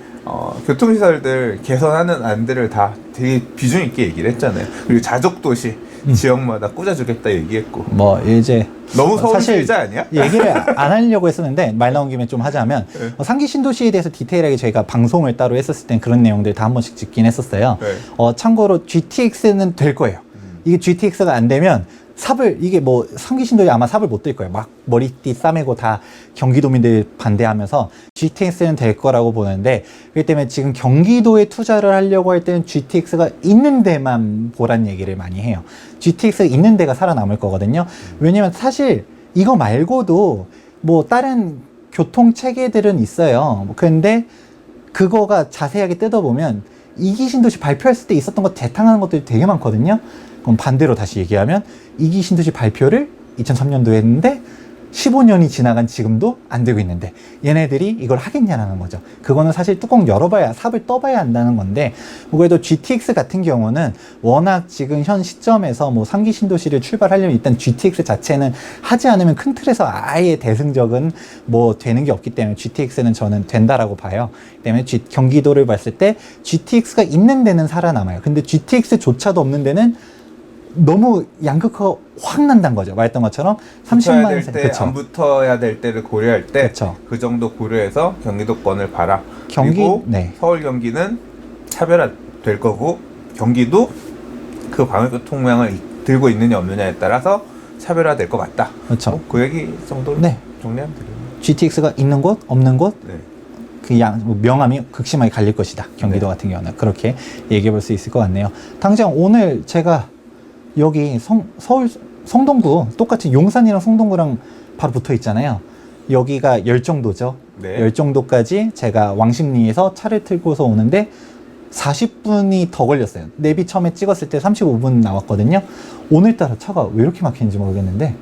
교통시설들 개선하는 안들을 다 되게 비중 있게 얘기를 했잖아요. 그리고 자족도시 지역마다 꽂아주겠다 얘기했고. 뭐 이제 너무 서울 사실 시자 아니야? 얘기를 안 하려고 했었는데 말 나온 김에 좀 하자면 네. 상기 신도시에 대해서 디테일하게 저희가 방송을 따로 했었을 땐 그런 내용들 다 한 번씩 짚긴 했었어요. 네. 참고로 GTX는 될 거예요. 이게 GTX가 안 되면 삽을 이게 뭐 상기 신도시 아마 삽을 못 들 거예요. 막 머리띠 싸매고 다 경기도민들 반대하면서 GTX는 될 거라고 보는데, 그렇기 때문에 지금 경기도에 투자를 하려고 할 때는 GTX가 있는 데만 보란 얘기를 많이 해요. GTX가 있는 데가 살아남을 거거든요. 왜냐면 사실 이거 말고도 뭐 다른 교통 체계들은 있어요. 그런데 그거가 자세하게 뜯어보면 이기 신도시 발표했을 때 있었던 거 재탕하는 것들이 되게 많거든요. 그럼 반대로 다시 얘기하면 이기 신도시 발표를 2003년도에 했는데 15년이 지나간 지금도 안 되고 있는데 얘네들이 이걸 하겠냐라는 거죠. 그거는 사실 뚜껑 열어봐야, 삽을 떠봐야 한다는 건데, 그래도 GTX 같은 경우는 워낙 지금 현 시점에서 뭐 상기 신도시를 출발하려면 일단 GTX 자체는 하지 않으면 큰 틀에서 아예 대승적은 뭐 되는 게 없기 때문에 GTX는 저는 된다라고 봐요. 때문에 경기도를 봤을 때 GTX가 있는 데는 살아남아요. 근데 GTX조차도 없는 데는 너무 양극화가 확 난다는 거죠. 말했던 것처럼 30만 세 안 붙어야 될 때를 고려할 때 그 정도 고려해서 경기도권을 봐라. 그리고 서울 경기는 차별화될 거고, 경기도 그 광역교통망을 들고 있느냐 없느냐에 따라서 차별화될 것 같다. 그렇죠. 그 얘기 정도로 정리하면 되겠네요. GTX가 있는 곳, 없는 곳, 네. 그 명암이 극심하게 갈릴 것이다. 경기도 같은 경우는 그렇게 얘기해 볼 수 있을 것 같네요. 당장 오늘 제가 여기 서울 성동구 똑같이 용산이랑 성동구랑 바로 붙어 있잖아요. 여기가 열정도죠. 열정도까지 제가 왕십리에서 차를 틀고서 오는데 40분이 더 걸렸어요. 내비 처음에 찍었을 때 35분 나왔거든요. 오늘따라 차가 왜 이렇게 막히는지 모르겠는데,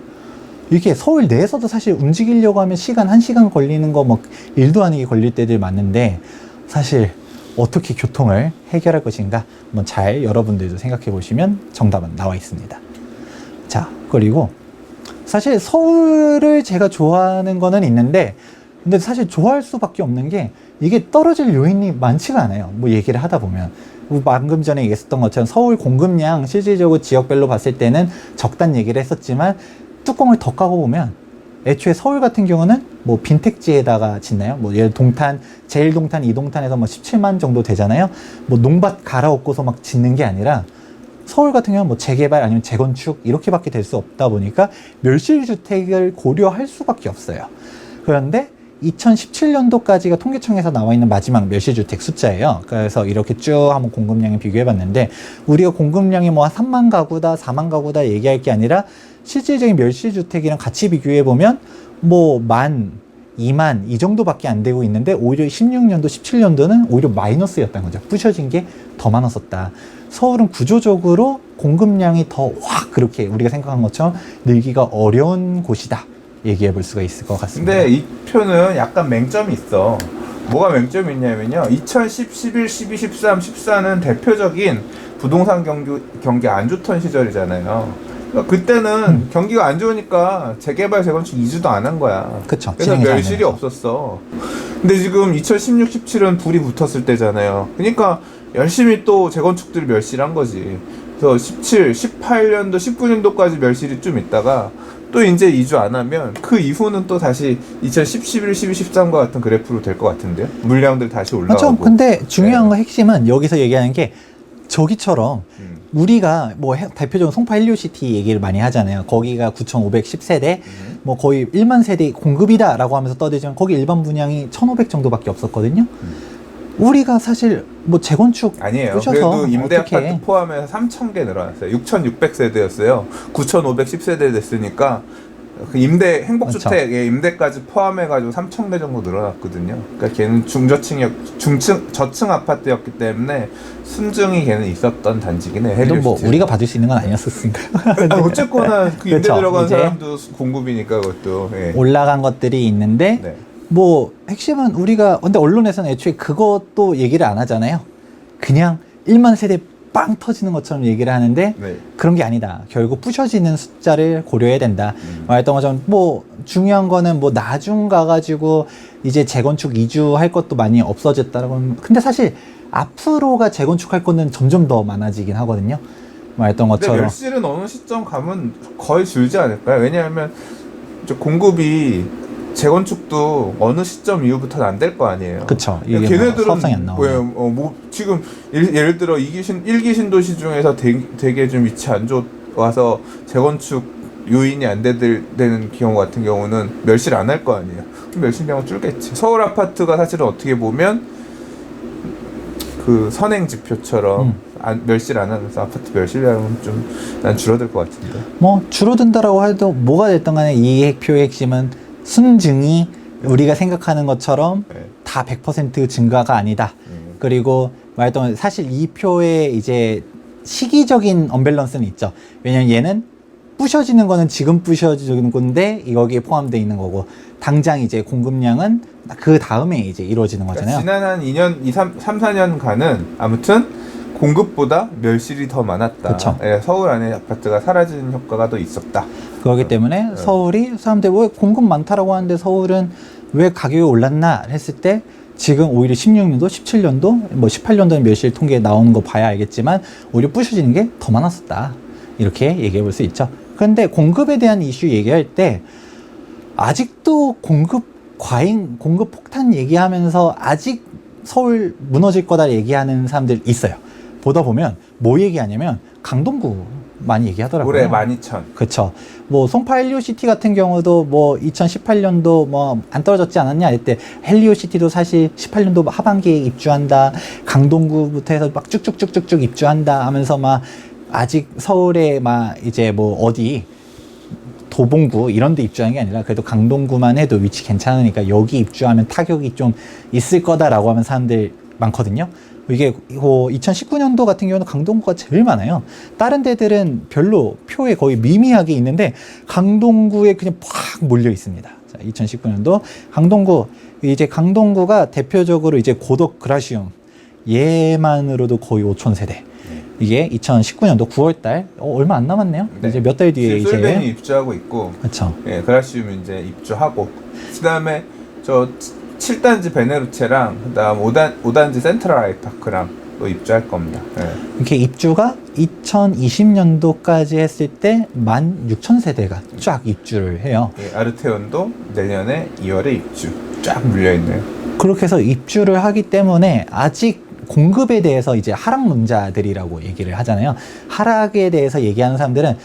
이게 서울 내에서도 사실 움직이려고 하면 시간 1시간 걸리는 거 뭐 일도 아니게 걸릴 때들 많은데, 사실 어떻게 교통을 해결할 것인가 한번 잘 여러분들도 생각해 보시면 정답은 나와 있습니다. 자, 그리고 사실 서울을 제가 좋아하는 거는 있는데, 근데 사실 좋아할 수밖에 없는 게 이게 떨어질 요인이 많지가 않아요. 뭐 얘기를 하다 보면 방금 전에 얘기했었던 것처럼 서울 공급량 실질적으로 지역별로 봤을 때는 적단 얘기를 했었지만, 뚜껑을 더 까고 보면 애초에 서울 같은 경우는 뭐 빈택지에다가 짓나요? 뭐 예를 동탄, 제1동탄, 2동탄에서 뭐 17만 정도 되잖아요. 뭐 농밭 갈아엎고서 막 짓는 게 아니라 서울 같은 경우는 뭐 재개발 아니면 재건축 이렇게밖에 될 수 없다 보니까 멸실주택을 고려할 수밖에 없어요. 그런데 2017년도까지가 통계청에서 나와 있는 마지막 멸실주택 숫자예요. 그래서 이렇게 쭉 한번 공급량을 비교해 봤는데, 우리가 공급량이 뭐 3만 가구다, 4만 가구다 얘기할 게 아니라 실질적인 멸실주택이랑 같이 비교해 보면 뭐 1만, 2만 이 정도밖에 안 되고 있는데, 오히려 16년도, 17년도는 오히려 마이너스였다는 거죠. 부셔진 게 더 많았었다. 서울은 구조적으로 공급량이 더 확 그렇게 우리가 생각한 것처럼 늘기가 어려운 곳이다. 얘기해 볼 수가 있을 것 같습니다. 근데 이 표는 약간 맹점이 있어. 뭐가 맹점이 있냐면요. 2010, 11, 12, 13, 14는 대표적인 부동산 경기 안 좋던 시절이잖아요. 그러니까 그때는 경기가 안 좋으니까 재개발, 재건축 2주도 안 한 거야. 그쵸. 그래서 멸실이 없었어. 근데 지금 2016, 17은 불이 붙었을 때잖아요. 그러니까 열심히 또 재건축들이 멸실한 거지. 그래서 17, 18년도, 19년도까지 멸실이 좀 있다가 또 이제 2주 안 하면 그 이후는 또 다시 2010, 11, 12, 13과 같은 그래프로 될 것 같은데요. 물량들 다시 올라가고. 그렇죠. 근데 중요한 네. 거 핵심은 여기서 얘기하는 게 저기처럼 우리가 뭐 대표적으로 송파 헬리오시티 얘기를 많이 하잖아요. 거기가 9,510세대, 뭐 거의 1만 세대 공급이다라고 하면서 떠들지만 거기 일반 분양이 1,500 정도밖에 없었거든요. 우리가 사실 뭐 재건축 아니에요. 부셔서 그래도 임대 어떻게 아파트 포함해서 3,000개 늘어났어요. 6,600세대였어요. 9,510세대 됐으니까 그 임대 행복주택의 임대까지 포함해가지고 3,000대 정도 늘어났거든요. 그러니까 걔는 저층 아파트였기 때문에 순증이 걔는 있었던 단지긴 해. 그래도 뭐 우리가 받을 수 있는 건 아니었으니까요. 어쨌거나 그 임대 그렇죠. 들어간 이제 사람도 공급이니까 그것도. 예. 올라간 것들이 있는데 네. 뭐 핵심은 우리가 근데 언론에서는 애초에 그것도 얘기를 안 하잖아요. 그냥 1만 세대 빵 터지는 것처럼 얘기를 하는데 네. 그런 게 아니다. 결국 부셔지는 숫자를 고려해야 된다. 말했던 것처럼 뭐 중요한 거는 뭐 나중 가가지고 이제 재건축 이주할 것도 많이 없어졌다라고 하면 근데 사실 앞으로가 재건축할 거는 점점 더 많아지긴 하거든요. 말했던 근데 것처럼 멸실은 어느 시점 가면 거의 줄지 않을까요? 왜냐하면 이제 공급이 재건축도 어느 시점 이후부터는 안 될 거 아니에요. 그쵸. 이게 뭐 걔네들은 사업성이 안 나오고 뭐 지금 예를 들어 1기 신도시 중에서 되게 좀 위치 안 좋아서 재건축 요인이 안 되는 경우 같은 경우는 멸실 안 할 거 아니에요. 그럼 멸실량은 줄겠지. 서울 아파트가 사실은 어떻게 보면 그 선행 지표처럼 멸실 안 하면서 아파트 멸실량은 좀 난 줄어들 것 같은데. 뭐 줄어든다라고 해도 뭐가 됐든 간에 이 표의 핵심은 순증이 우리가 생각하는 것처럼 네. 다 100% 증가가 아니다. 그리고 말했던 사실 이 표의 이제 시기적인 언밸런스는 있죠. 왜냐면 얘는 부셔지는 거는 지금 부셔지는 건데 여기에 포함되어 있는 거고 당장 이제 공급량은 그 다음에 이제 이루어지는 거잖아요. 지난 한 2년, 3, 4년간은 아무튼 공급보다 멸실이 더 많았다. 그쵸. 예, 서울 안에 아파트가 사라지는 효과가 더 있었다. 그렇기 때문에 서울이 사람들이 왜 공급 많다라고 하는데 서울은 왜 가격이 올랐나 했을 때 지금 오히려 16년도, 17년도, 뭐 18년도는 멸실 통계 나오는 거 봐야 알겠지만 오히려 부셔지는 게 더 많았었다. 이렇게 얘기해 볼 수 있죠. 그런데 공급에 대한 이슈 얘기할 때 아직도 공급 과잉, 공급 폭탄 얘기하면서 아직 서울 무너질 거다 얘기하는 사람들 있어요. 보다 보면 뭐 얘기하냐면 강동구 많이 얘기하더라고요. 올해 12,000. 그쵸. 뭐 송파 헬리오시티 같은 경우도 뭐 2018년도 뭐 안 떨어졌지 않았냐 이때 헬리오시티도 사실 18년도 하반기에 입주한다. 강동구부터 해서 막 쭉쭉쭉쭉쭉 입주한다 하면서 막 아직 서울에 막 이제 뭐 어디 도봉구 이런 데 입주하는 게 아니라 그래도 강동구만 해도 위치 괜찮으니까 여기 입주하면 타격이 좀 있을 거다라고 하는 사람들 많거든요. 이게 2019년도 같은 경우는 강동구가 제일 많아요. 다른 데들은 별로 표에 거의 미미하게 있는데 강동구에 그냥 팍 몰려 있습니다. 자, 2019년도 강동구 이제 강동구가 대표적으로 이제 고덕 그라시움 얘만으로도 거의 5,000세대. 이게 2019년도 9월달 얼마 안 남았네요. 네. 이제 몇 달 뒤에 솔벤이 이제 입주하고 있고, 그렇죠. 예, 그라시움 이제 입주하고, 그다음에 저 7단지 베네루체랑 그다음 5단지 센트럴 아이파크랑 또 입주할 겁니다. 예. 이렇게 입주가 2020년도까지 했을 때 16,000세대가 쫙 입주를 해요. 예, 아르테온도 내년에 2월에 입주 쫙 물려 있네요. 그렇게 해서 입주를 하기 때문에 아직 공급에 대해서 이제 하락론자들이라고 얘기를 하잖아요. 하락에 대해서 얘기하는 사람들은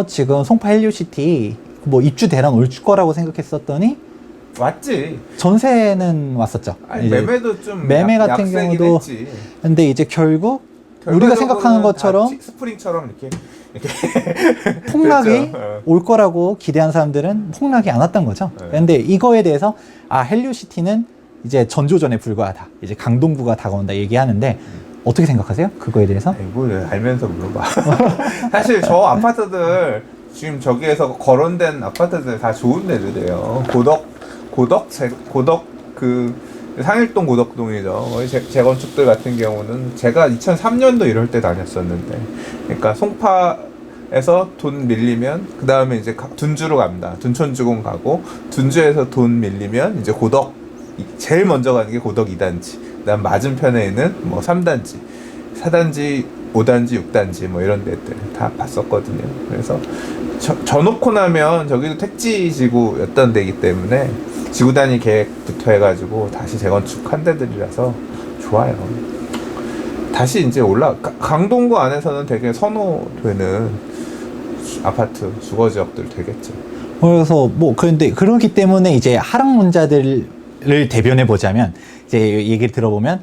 지금 송파 헬리오시티 뭐 입주 대란 올 거라고 생각했었더니 왔지. 전세는 왔었죠. 아니, 이제 매매도 좀 매매 같은 약세긴 경우도 했지. 근데 이제 결국 우리가 생각하는 것처럼 스프링처럼 이렇게 폭락이 그렇죠. 올 거라고 기대한 사람들은 폭락이 안 왔던 거죠. 네. 근데 이거에 대해서 헬리오시티는 이제 전조전에 불과하다. 이제 강동구가 다가온다 얘기하는데 어떻게 생각하세요? 그거에 대해서? 뭘 알면서 물어봐. 사실 저 아파트들 지금 저기에서 거론된 아파트들 다 좋은 데들이에요. 고덕 그 상일동 고덕동이죠. 거의 재건축들 같은 경우는 제가 2003년도 이럴 때 다녔었는데, 그러니까 송파에서 돈 밀리면 그 다음에 이제 둔주로 갑니다. 둔촌주공 가고 둔주에서 돈 밀리면 이제 고덕 제일 먼저 가는 게 고덕 2단지. 그다음 맞은편에 있는 뭐 3단지, 4단지 5단지, 6단지 뭐 이런 데들 다 봤었거든요. 그래서 져놓고 나면 저기도 택지지구였던 데이기 때문에 지구 단위 계획부터 해가지고 다시 재건축한 데들이라서 좋아요. 다시 이제 강동구 안에서는 되게 선호되는 아파트 주거 지역들 되겠죠. 그래서 뭐 그런데 그렇기 때문에 이제 하락문자들을 대변해 보자면 이제 얘기를 들어보면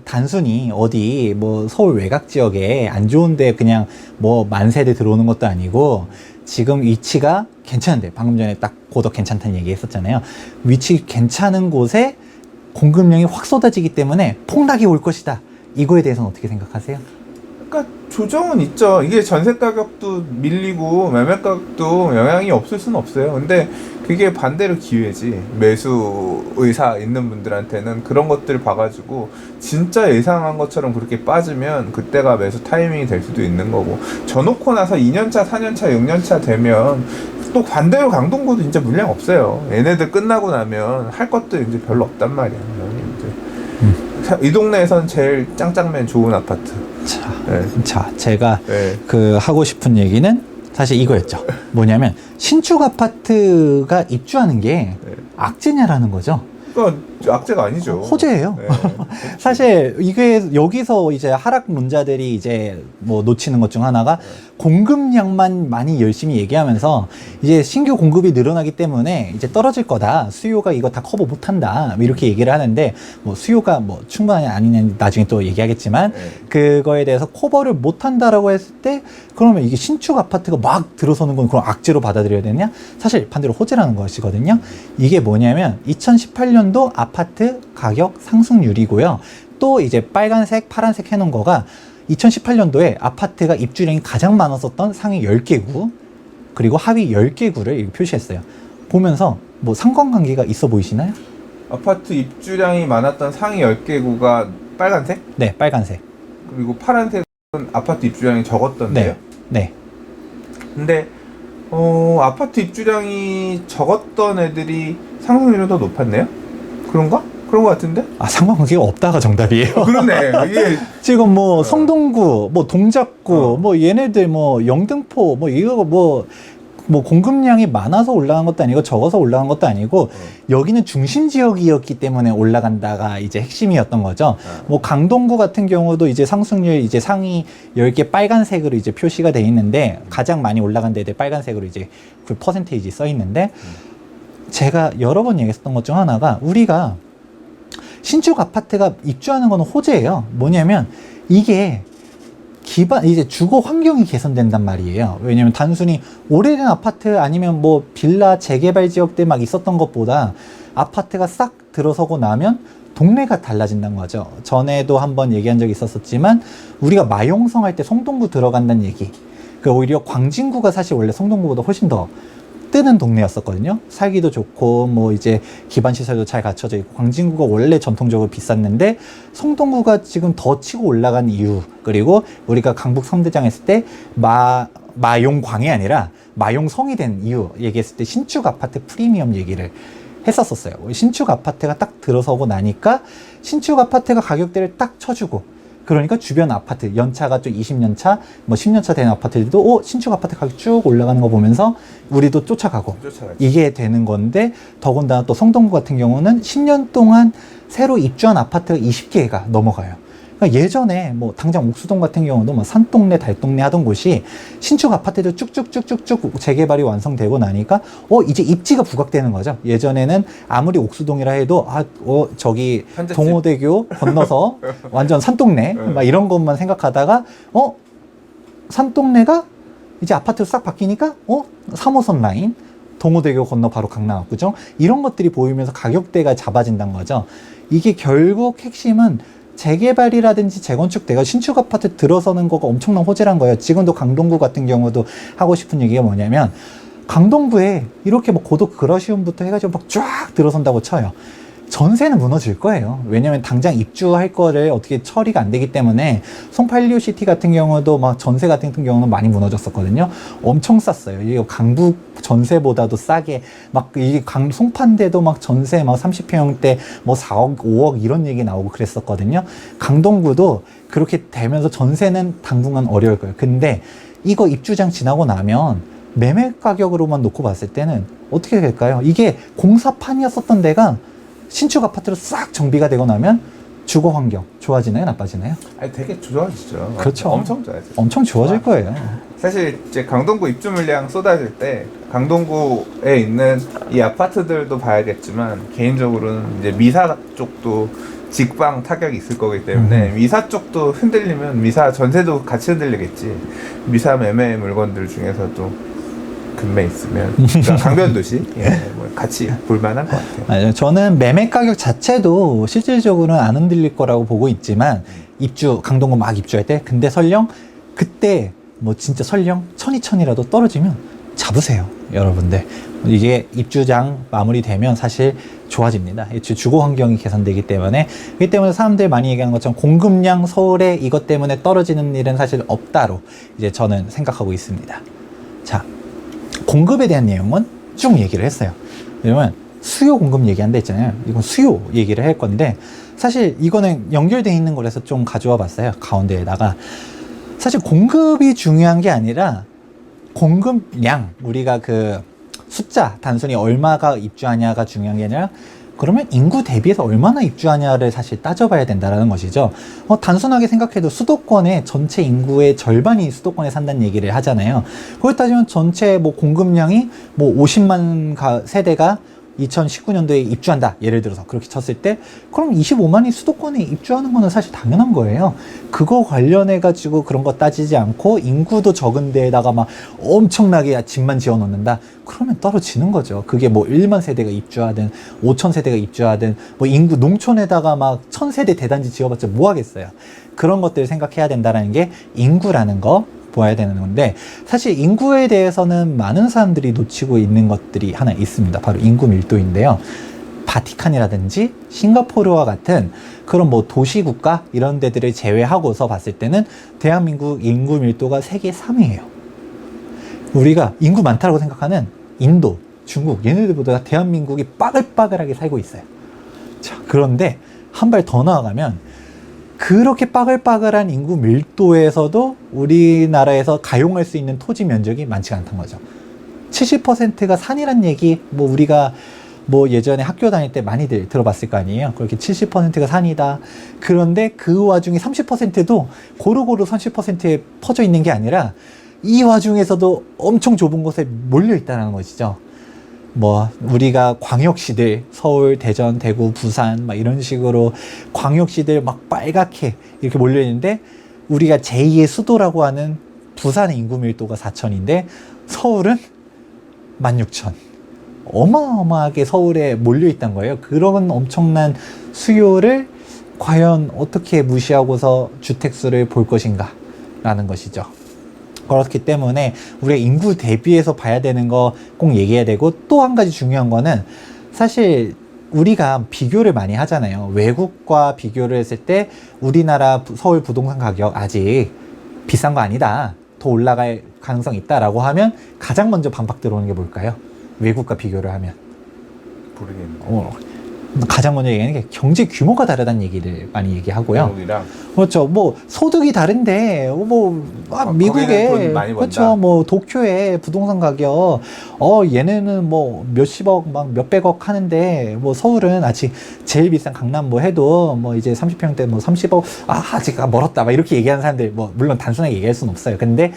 단순히 어디 뭐 서울 외곽 지역에 안 좋은데 그냥 뭐 만세대 들어오는 것도 아니고 지금 위치가 괜찮은데 방금 전에 딱 고덕 괜찮다는 얘기 했었잖아요. 위치 괜찮은 곳에 공급량이 확 쏟아지기 때문에 폭락이 올 것이다. 이거에 대해서는 어떻게 생각하세요? 그러니까 조정은 있죠. 이게 전세 가격도 밀리고 매매 가격도 영향이 없을 수는 없어요. 근데 그게 반대로 기회지. 매수 의사 있는 분들한테는 그런 것들을 봐가지고 진짜 예상한 것처럼 그렇게 빠지면 그때가 매수 타이밍이 될 수도 있는 거고, 져놓고 나서 2년차, 4년차, 6년차 되면 또 반대로 강동구도 진짜 물량 없어요. 얘네들 끝나고 나면 할 것도 이제 별로 없단 말이야. 이 동네에선 제일 짱짱맨 좋은 아파트. 자, 제가 네. 하고 싶은 얘기는 사실 이거였죠. 뭐냐면 신축 아파트가 입주하는 게 악재냐라는 거죠. 그건 악재가 아니죠. 호재예요. 네. 사실 이게 여기서 이제 하락문자들이 이제 뭐 놓치는 것 중 하나가 공급량만 많이 열심히 얘기하면서 이제 신규 공급이 늘어나기 때문에 이제 떨어질 거다. 수요가 이거 다 커버 못한다. 이렇게 얘기를 하는데 뭐 수요가 뭐 충분하냐 아니냐 나중에 또 얘기하겠지만 그거에 대해서 커버를 못한다라고 했을 때 그러면 이게 신축 아파트가 막 들어서는 건 그럼 악재로 받아들여야 되냐? 사실 반대로 호재라는 것이거든요. 이게 뭐냐면 2018년도 아파트 가격 상승률이고요. 또 이제 빨간색, 파란색 해놓은 거가 2018년도에 아파트가 입주량이 가장 많았었던 상위 10개구 그리고 하위 10개구를 표시했어요. 보면서 뭐 상관관계가 있어 보이시나요? 아파트 입주량이 많았던 상위 10개구가 빨간색? 네, 빨간색. 그리고 파란색은 아파트 입주량이 적었던데요? 네. 근데 아파트 입주량이 적었던 애들이 상승률이 더 높았네요? 그런가? 그런 것 같은데? 상관관계가 없다가 정답이에요. 그러네. 이게 지금 뭐 성동구, 뭐 동작구, 뭐 얘네들 뭐 영등포, 뭐 이거 뭐 공급량이 많아서 올라간 것도 아니고 적어서 올라간 것도 아니고 여기는 중심 지역이었기 때문에 올라간다가 이제 핵심이었던 거죠. 뭐 강동구 같은 경우도 이제 상승률 이제 상위 10개 빨간색으로 이제 표시가 돼 있는데 가장 많이 올라간 데들 빨간색으로 이제 그 퍼센테이지 써 있는데 제가 여러 번 얘기했던 것 중 하나가 우리가 신축 아파트가 입주하는 거는 호재예요. 뭐냐면 이게 이제 주거 환경이 개선된단 말이에요. 왜냐면 단순히 오래된 아파트 아니면 뭐 빌라 재개발 지역들 막 있었던 것보다 아파트가 싹 들어서고 나면 동네가 달라진다는 거죠. 전에도 한번 얘기한 적이 있었지만 우리가 마용성 할 때 성동구 들어간다는 얘기. 오히려 광진구가 사실 원래 성동구보다 훨씬 더 뜨는 동네였었거든요. 살기도 좋고 뭐 이제 기반 시설도 잘 갖춰져 있고 광진구가 원래 전통적으로 비쌌는데 성동구가 지금 더 치고 올라간 이유, 그리고 우리가 강북 성대장 했을 때 마용광이 아니라 마용성이 된 이유 얘기했을 때 신축 아파트 프리미엄 얘기를 했었어요. 신축 아파트가 딱 들어서고 나니까 신축 아파트가 가격대를 딱 쳐주고, 그러니까 주변 아파트 연차가 좀 20년 차, 뭐 10년 차 된 아파트들도 신축 아파트 가격 쭉 올라가는 거 보면서 우리도 쫓아가고 이게 되는 건데, 더군다나 또 성동구 같은 경우는 10년 동안 새로 입주한 아파트가 20개가 넘어가요. 그러니까 예전에 뭐 당장 옥수동 같은 경우도 뭐 산동네 달동네 하던 곳이 신축 아파트도 쭉쭉쭉쭉쭉 재개발이 완성되고 나니까 이제 입지가 부각되는 거죠. 예전에는 아무리 옥수동이라 해도 저기 한자집. 동호대교 건너서 완전 산동네 막 이런 것만 생각하다가 산동네가 이제 아파트로 싹 바뀌니까 3호선 라인 동호대교 건너 바로 강남압구정 이런 것들이 보이면서 가격대가 잡아진다는 거죠. 이게 결국 핵심은 재개발이라든지 재건축대가 신축 아파트 들어서는 거가 엄청난 호재란 거예요. 지금도 강동구 같은 경우도 하고 싶은 얘기가 뭐냐면, 강동구에 이렇게 뭐 고독 그라시움부터 해가지고 막 쫙 들어선다고 쳐요. 전세는 무너질 거예요. 왜냐면 당장 입주할 거를 어떻게 처리가 안 되기 때문에 송파일리오시티 같은 경우도 막 전세 같은 경우는 많이 무너졌었거든요. 엄청 쌌어요. 이게 강북 전세보다도 싸게 막 이 송파인데도 막 전세 막 30평대 뭐 4억, 5억 이런 얘기 나오고 그랬었거든요. 강동구도 그렇게 되면서 전세는 당분간 어려울 거예요. 근데 이거 입주장 지나고 나면 매매 가격으로만 놓고 봤을 때는 어떻게 될까요? 이게 공사판이었었던 데가 신축 아파트로 싹 정비가 되고 나면 주거 환경 좋아지나요? 나빠지나요? 아니 되게 좋아지죠. 그렇죠. 엄청 좋아지죠. 엄청 좋아질 거예요. 사실 이제 강동구 입주 물량 쏟아질 때 강동구에 있는 이 아파트들도 봐야겠지만 개인적으로는 이제 미사 쪽도 직방 타격이 있을 거기 때문에 미사 쪽도 흔들리면 미사 전세도 같이 흔들리겠지. 미사 매매 물건들 중에서도 금매 있으면 그러니까 강변도시 예, 뭐 같이 볼만한 것 같아요. 맞아요. 저는 매매 가격 자체도 실질적으로는 안 흔들릴 거라고 보고 있지만 입주 강동구 막 입주할 때 근데 설령 그때 뭐 진짜 설령 1,000, 2,000이라도 떨어지면 잡으세요, 여러분들. 이게 입주장 마무리되면 사실 좋아집니다. 주거 환경이 개선되기 때문에. 그렇기 때문에 사람들 많이 얘기하는 것처럼 공급량 서울에 이것 때문에 떨어지는 일은 사실 없다로 이제 저는 생각하고 있습니다. 자, 공급에 대한 내용은 쭉 얘기를 했어요. 왜냐면 수요 공급 얘기한다 했잖아요. 이건 수요 얘기를 할 건데 사실 이거는 연결되어 있는 거라서 좀 가져와 봤어요. 가운데에다가 사실 공급이 중요한 게 아니라 공급량, 우리가 그 숫자 단순히 얼마가 입주하냐가 중요한 게 아니라 그러면 인구 대비해서 얼마나 입주하냐를 사실 따져봐야 된다는 것이죠. 단순하게 생각해도 수도권의 전체 인구의 절반이 수도권에 산다는 얘기를 하잖아요. 그걸 따지면 전체 뭐 공급량이 뭐 50만 세대가 2019년도에 입주한다. 예를 들어서 그렇게 쳤을 때 그럼 25만이 수도권에 입주하는 거는 사실 당연한 거예요. 그거 관련해 가지고 그런 거 따지지 않고 인구도 적은 데에다가 막 엄청나게 집만 지어 놓는다. 그러면 떨어지는 거죠. 그게 뭐 1만 세대가 입주하든 5천 세대가 입주하든 뭐 인구 농촌에다가 막 1,000세대 대단지 지어봤자 뭐 하겠어요. 그런 것들을 생각해야 된다는 게 인구라는 거 보아야 되는 건데 사실 인구에 대해서는 많은 사람들이 놓치고 있는 것들이 하나 있습니다. 바로 인구 밀도인데요. 바티칸이라든지 싱가포르와 같은 그런 뭐 도시국가 이런 데들을 제외하고서 봤을 때는 대한민국 인구 밀도가 세계 3위예요. 우리가 인구 많다고 생각하는 인도, 중국 얘네들보다 대한민국이 빠글빠글하게 살고 있어요. 자, 그런데 한 발 더 나아가면 그렇게 빠글빠글한 인구 밀도에서도 우리나라에서 가용할 수 있는 토지 면적이 많지가 않다는 거죠. 70%가 산이란 얘기, 뭐 우리가 뭐 예전에 학교 다닐 때 많이들 들어봤을 거 아니에요. 그렇게 70%가 산이다. 그런데 그 와중에 30%도 고루고루 30%에 퍼져 있는 게 아니라 이 와중에서도 엄청 좁은 곳에 몰려 있다는 것이죠. 뭐 우리가 광역시들 서울, 대전, 대구, 부산 막 이런 식으로 광역시들 막 빨갛게 이렇게 몰려 있는데 우리가 제2의 수도라고 하는 부산의 인구 밀도가 4,000인데 서울은 16,000. 어마어마하게 서울에 몰려 있단 거예요. 그런 엄청난 수요를 과연 어떻게 무시하고서 주택수를 볼 것인가 라는 것이죠. 그렇기 때문에 우리가 인구 대비해서 봐야 되는 거 꼭 얘기해야 되고 또 한 가지 중요한 거는 사실 우리가 비교를 많이 하잖아요. 외국과 비교를 했을 때 우리나라 서울 부동산 가격 아직 비싼 거 아니다. 더 올라갈 가능성이 있다라고 하면 가장 먼저 반박 들어오는 게 뭘까요? 외국과 비교를 하면. 모르겠네요. 가장 먼저 얘기하는 게 경제 규모가 다르다는 얘기를 많이 얘기하고요. 외국이랑 그렇죠. 뭐 소득이 다른데 미국에 돈 많이 번다. 그렇죠. 뭐 도쿄의 부동산 가격 얘네는 뭐 몇십억 막 몇백억 하는데 뭐 서울은 아직 제일 비싼 강남 뭐 해도 뭐 이제 30평대 뭐 30억 아직 멀었다 막 이렇게 얘기하는 사람들 뭐 물론 단순하게 얘기할 수는 없어요. 근데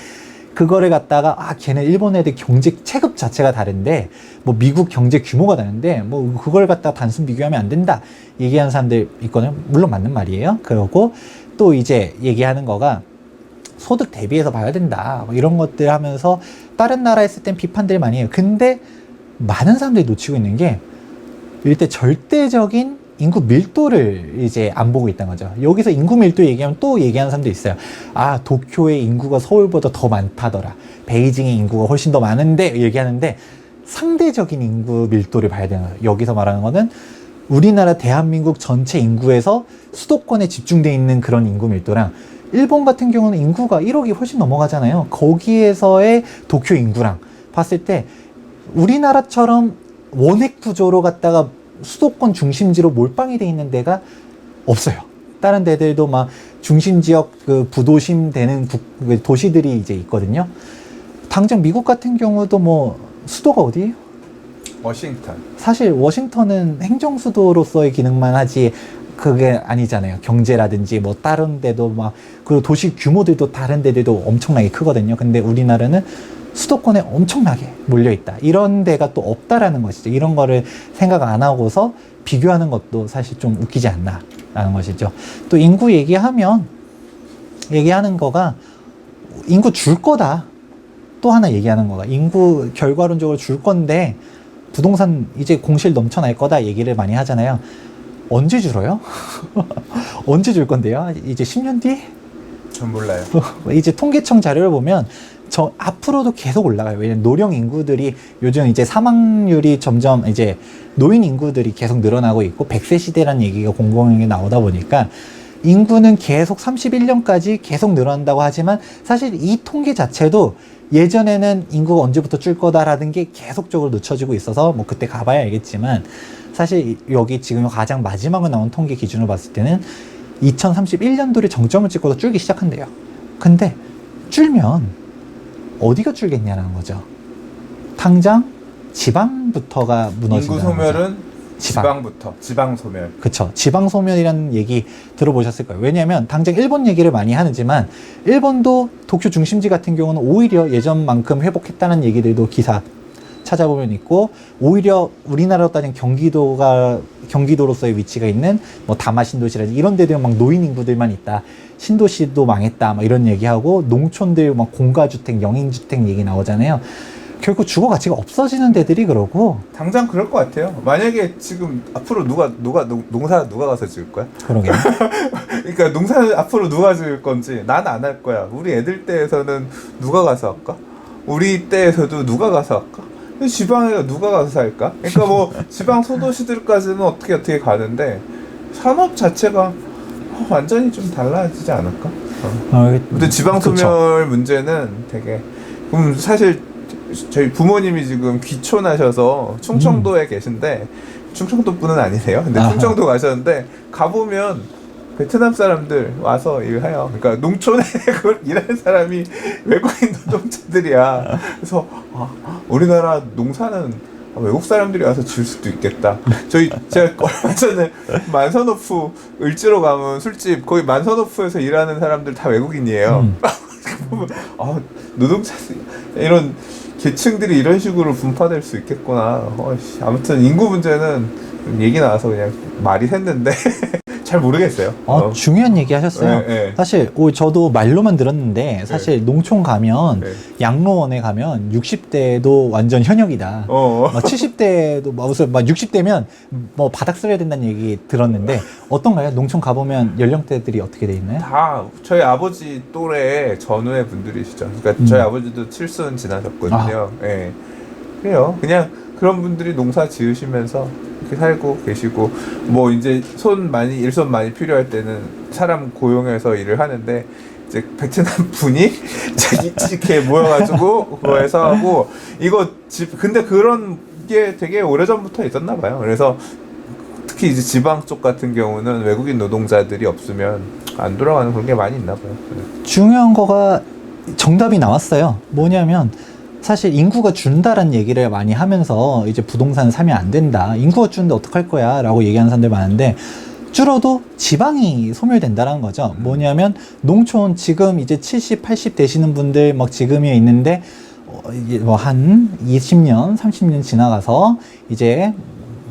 그거를 갖다가 걔네 일본 애들 경제 체급 자체가 다른데 뭐 미국 경제 규모가 다른데 뭐 그걸 갖다가 단순 비교하면 안 된다 얘기하는 사람들 있거든요. 물론 맞는 말이에요. 그러고 또 이제 얘기하는 거가 소득 대비해서 봐야 된다 뭐 이런 것들 하면서 다른 나라 했을 땐 비판들 많이 해요. 근데 많은 사람들이 놓치고 있는 게 일단 절대적인 인구 밀도를 이제 안 보고 있다는 거죠. 여기서 인구 밀도 얘기하면 또 얘기하는 사람도 있어요. 도쿄의 인구가 서울보다 더 많다더라. 베이징의 인구가 훨씬 더 많은데 얘기하는데 상대적인 인구 밀도를 봐야 되는 거예요. 여기서 말하는 거는 우리나라 대한민국 전체 인구에서 수도권에 집중돼 있는 그런 인구 밀도랑 일본 같은 경우는 인구가 1억이 훨씬 넘어가잖아요. 거기에서의 도쿄 인구랑 봤을 때 우리나라처럼 원액 구조로 갖다가 수도권 중심지로 몰빵이 돼 있는 데가 없어요. 다른 데들도 막 중심 지역 그 부도심 되는 도시들이 이제 있거든요. 당장 미국 같은 경우도 뭐 수도가 어디예요? 워싱턴. 사실 워싱턴은 행정 수도로서의 기능만 하지 그게 아니잖아요. 경제라든지 뭐 다른 데도 막 그리고 도시 규모들도 다른 데들도 엄청나게 크거든요. 근데 우리나라는 수도권에 엄청나게 몰려있다. 이런 데가 또 없다라는 것이죠. 이런 거를 생각 안 하고서 비교하는 것도 사실 좀 웃기지 않나라는 것이죠. 또 인구 얘기하는 거가 인구 줄 거다. 또 하나 얘기하는 거가 인구 결과론적으로 줄 건데 부동산 이제 공실 넘쳐날 거다 얘기를 많이 하잖아요. 언제 줄어요? 언제 줄 건데요? 이제 10년 뒤? 전 몰라요. 이제 통계청 자료를 보면 앞으로도 계속 올라가요. 왜냐면 노령 인구들이 요즘 이제 사망률이 점점 이제 노인 인구들이 계속 늘어나고 있고 100세 시대라는 얘기가 공공연하게 나오다 보니까 인구는 계속 31년까지 계속 늘어난다고 하지만 사실 이 통계 자체도 예전에는 인구가 언제부터 줄 거다라는 게 계속적으로 늦춰지고 있어서 뭐 그때 가봐야 알겠지만 사실 여기 지금 가장 마지막으로 나온 통계 기준으로 봤을 때는 2031년도를 정점을 찍고서 줄기 시작한대요. 근데 줄면 어디가 줄겠냐는 거죠. 당장 지방부터가 무너진다는 인구 소멸은 거죠. 지방부터 지방 소멸. 그쵸. 지방 소멸이라는 얘기 들어보셨을 거예요. 왜냐하면 당장 일본 얘기를 많이 하지만 일본도 도쿄 중심지 같은 경우는 오히려 예전만큼 회복했다는 얘기들도 기사 찾아보면 있고 오히려 우리나라로 따지면 경기도로서의 위치가 있는 뭐 다마 신도시라든지 이런 데들 막 노인 인구들만 있다. 신도시도 망했다. 막 이런 얘기하고 농촌들 막 공가주택, 영인주택 얘기 나오잖아요. 결국 주거 가치가 없어지는 데들이 그러고 당장 그럴 것 같아요. 만약에 지금 앞으로 농사 누가 가서 지을 거야? 그러게요. 그러니까 농사는 앞으로 누가 지을 건지 난 안 할 거야. 우리 애들 때에서는 누가 가서 할까? 우리 때에서도 누가 가서 할까? 지방에 누가 가서 살까? 그러니까 뭐 지방 소도시들까지는 어떻게 가는데 산업 자체가 완전히 좀 달라지지 않을까? 근데 지방 소멸 문제는 되게 사실 저희 부모님이 지금 귀촌하셔서 충청도에 계신데 충청도 분은 아니세요. 근데 충청도 가셨는데 가보면 베트남 사람들 와서 일해요. 그러니까 농촌에 일하는 사람이 외국인 노동자들이야. 그래서 우리나라 농사는 외국 사람들이 와서 지을 수도 있겠다. 제가 얼마 전에 만선호프 을지로 가면 술집 거기 만선호프에서 일하는 사람들 다 외국인이에요. 노동자들 이런 계층들이 이런 식으로 분파될 수 있겠구나. 아무튼 인구 문제는 얘기 나와서 그냥 말이 샜는데 잘 모르겠어요. 중요한 얘기 하셨어요. 네. 사실 저도 말로만 들었는데 사실 농촌 가면 양로원에 가면 60대도 완전 현역이다. 70대도 무슨 60대면 뭐 바닥 쓸어야 된다는 얘기 들었는데 어떤가요? 농촌 가보면 연령대들이 어떻게 돼 있나요? 다 저희 아버지 또래 전후의 분들이시죠. 그러니까 저희 아버지도 7순 지나셨거든요. 예. 그래요. 그냥 그런 분들이 농사 지으시면서 이렇게 살고 계시고 뭐 이제 일손 많이 필요할 때는 사람 고용해서 일을 하는데 이제 베트남 분이 자기 이렇게 모여가지고 그거 해서 하고 근데 그런 게 되게 오래전부터 있었나 봐요. 그래서 특히 이제 지방 쪽 같은 경우는 외국인 노동자들이 없으면 안 돌아가는 그런 게 많이 있나 봐요. 중요한 거가 정답이 나왔어요. 뭐냐면 사실 인구가 준다라는 얘기를 많이 하면서 이제 부동산을 사면 안 된다. 인구가 주는데 어떡할 거야? 라고 얘기하는 사람들 많은데 줄어도 지방이 소멸된다라는 거죠. 뭐냐면 농촌 지금 이제 70, 80 되시는 분들 막 지금이 있는데 이제 뭐 한 20년, 30년 지나가서 이제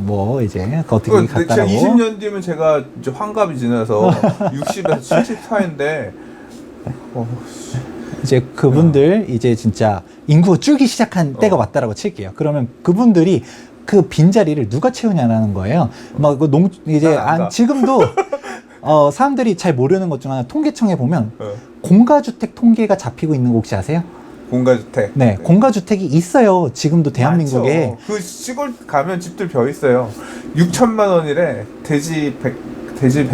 어떻게 갔다라고. 20년 뒤면 제가 이제 환갑이 지나서 60에서 74인데 이제 그분들 이제 진짜 인구가 줄기 시작한 때가 왔다라고 칠게요. 그러면 그분들이 그 빈자리를 누가 채우냐라는 거예요. 막 이제 지금도 사람들이 잘 모르는 것 중 하나 통계청에 보면 공가주택 통계가 잡히고 있는 거 혹시 아세요? 공가주택. 네, 공가주택이 있어요. 지금도 대한민국에. 많죠. 그 시골 가면 집들 벼 있어요. 6천만 원이래. 대지 100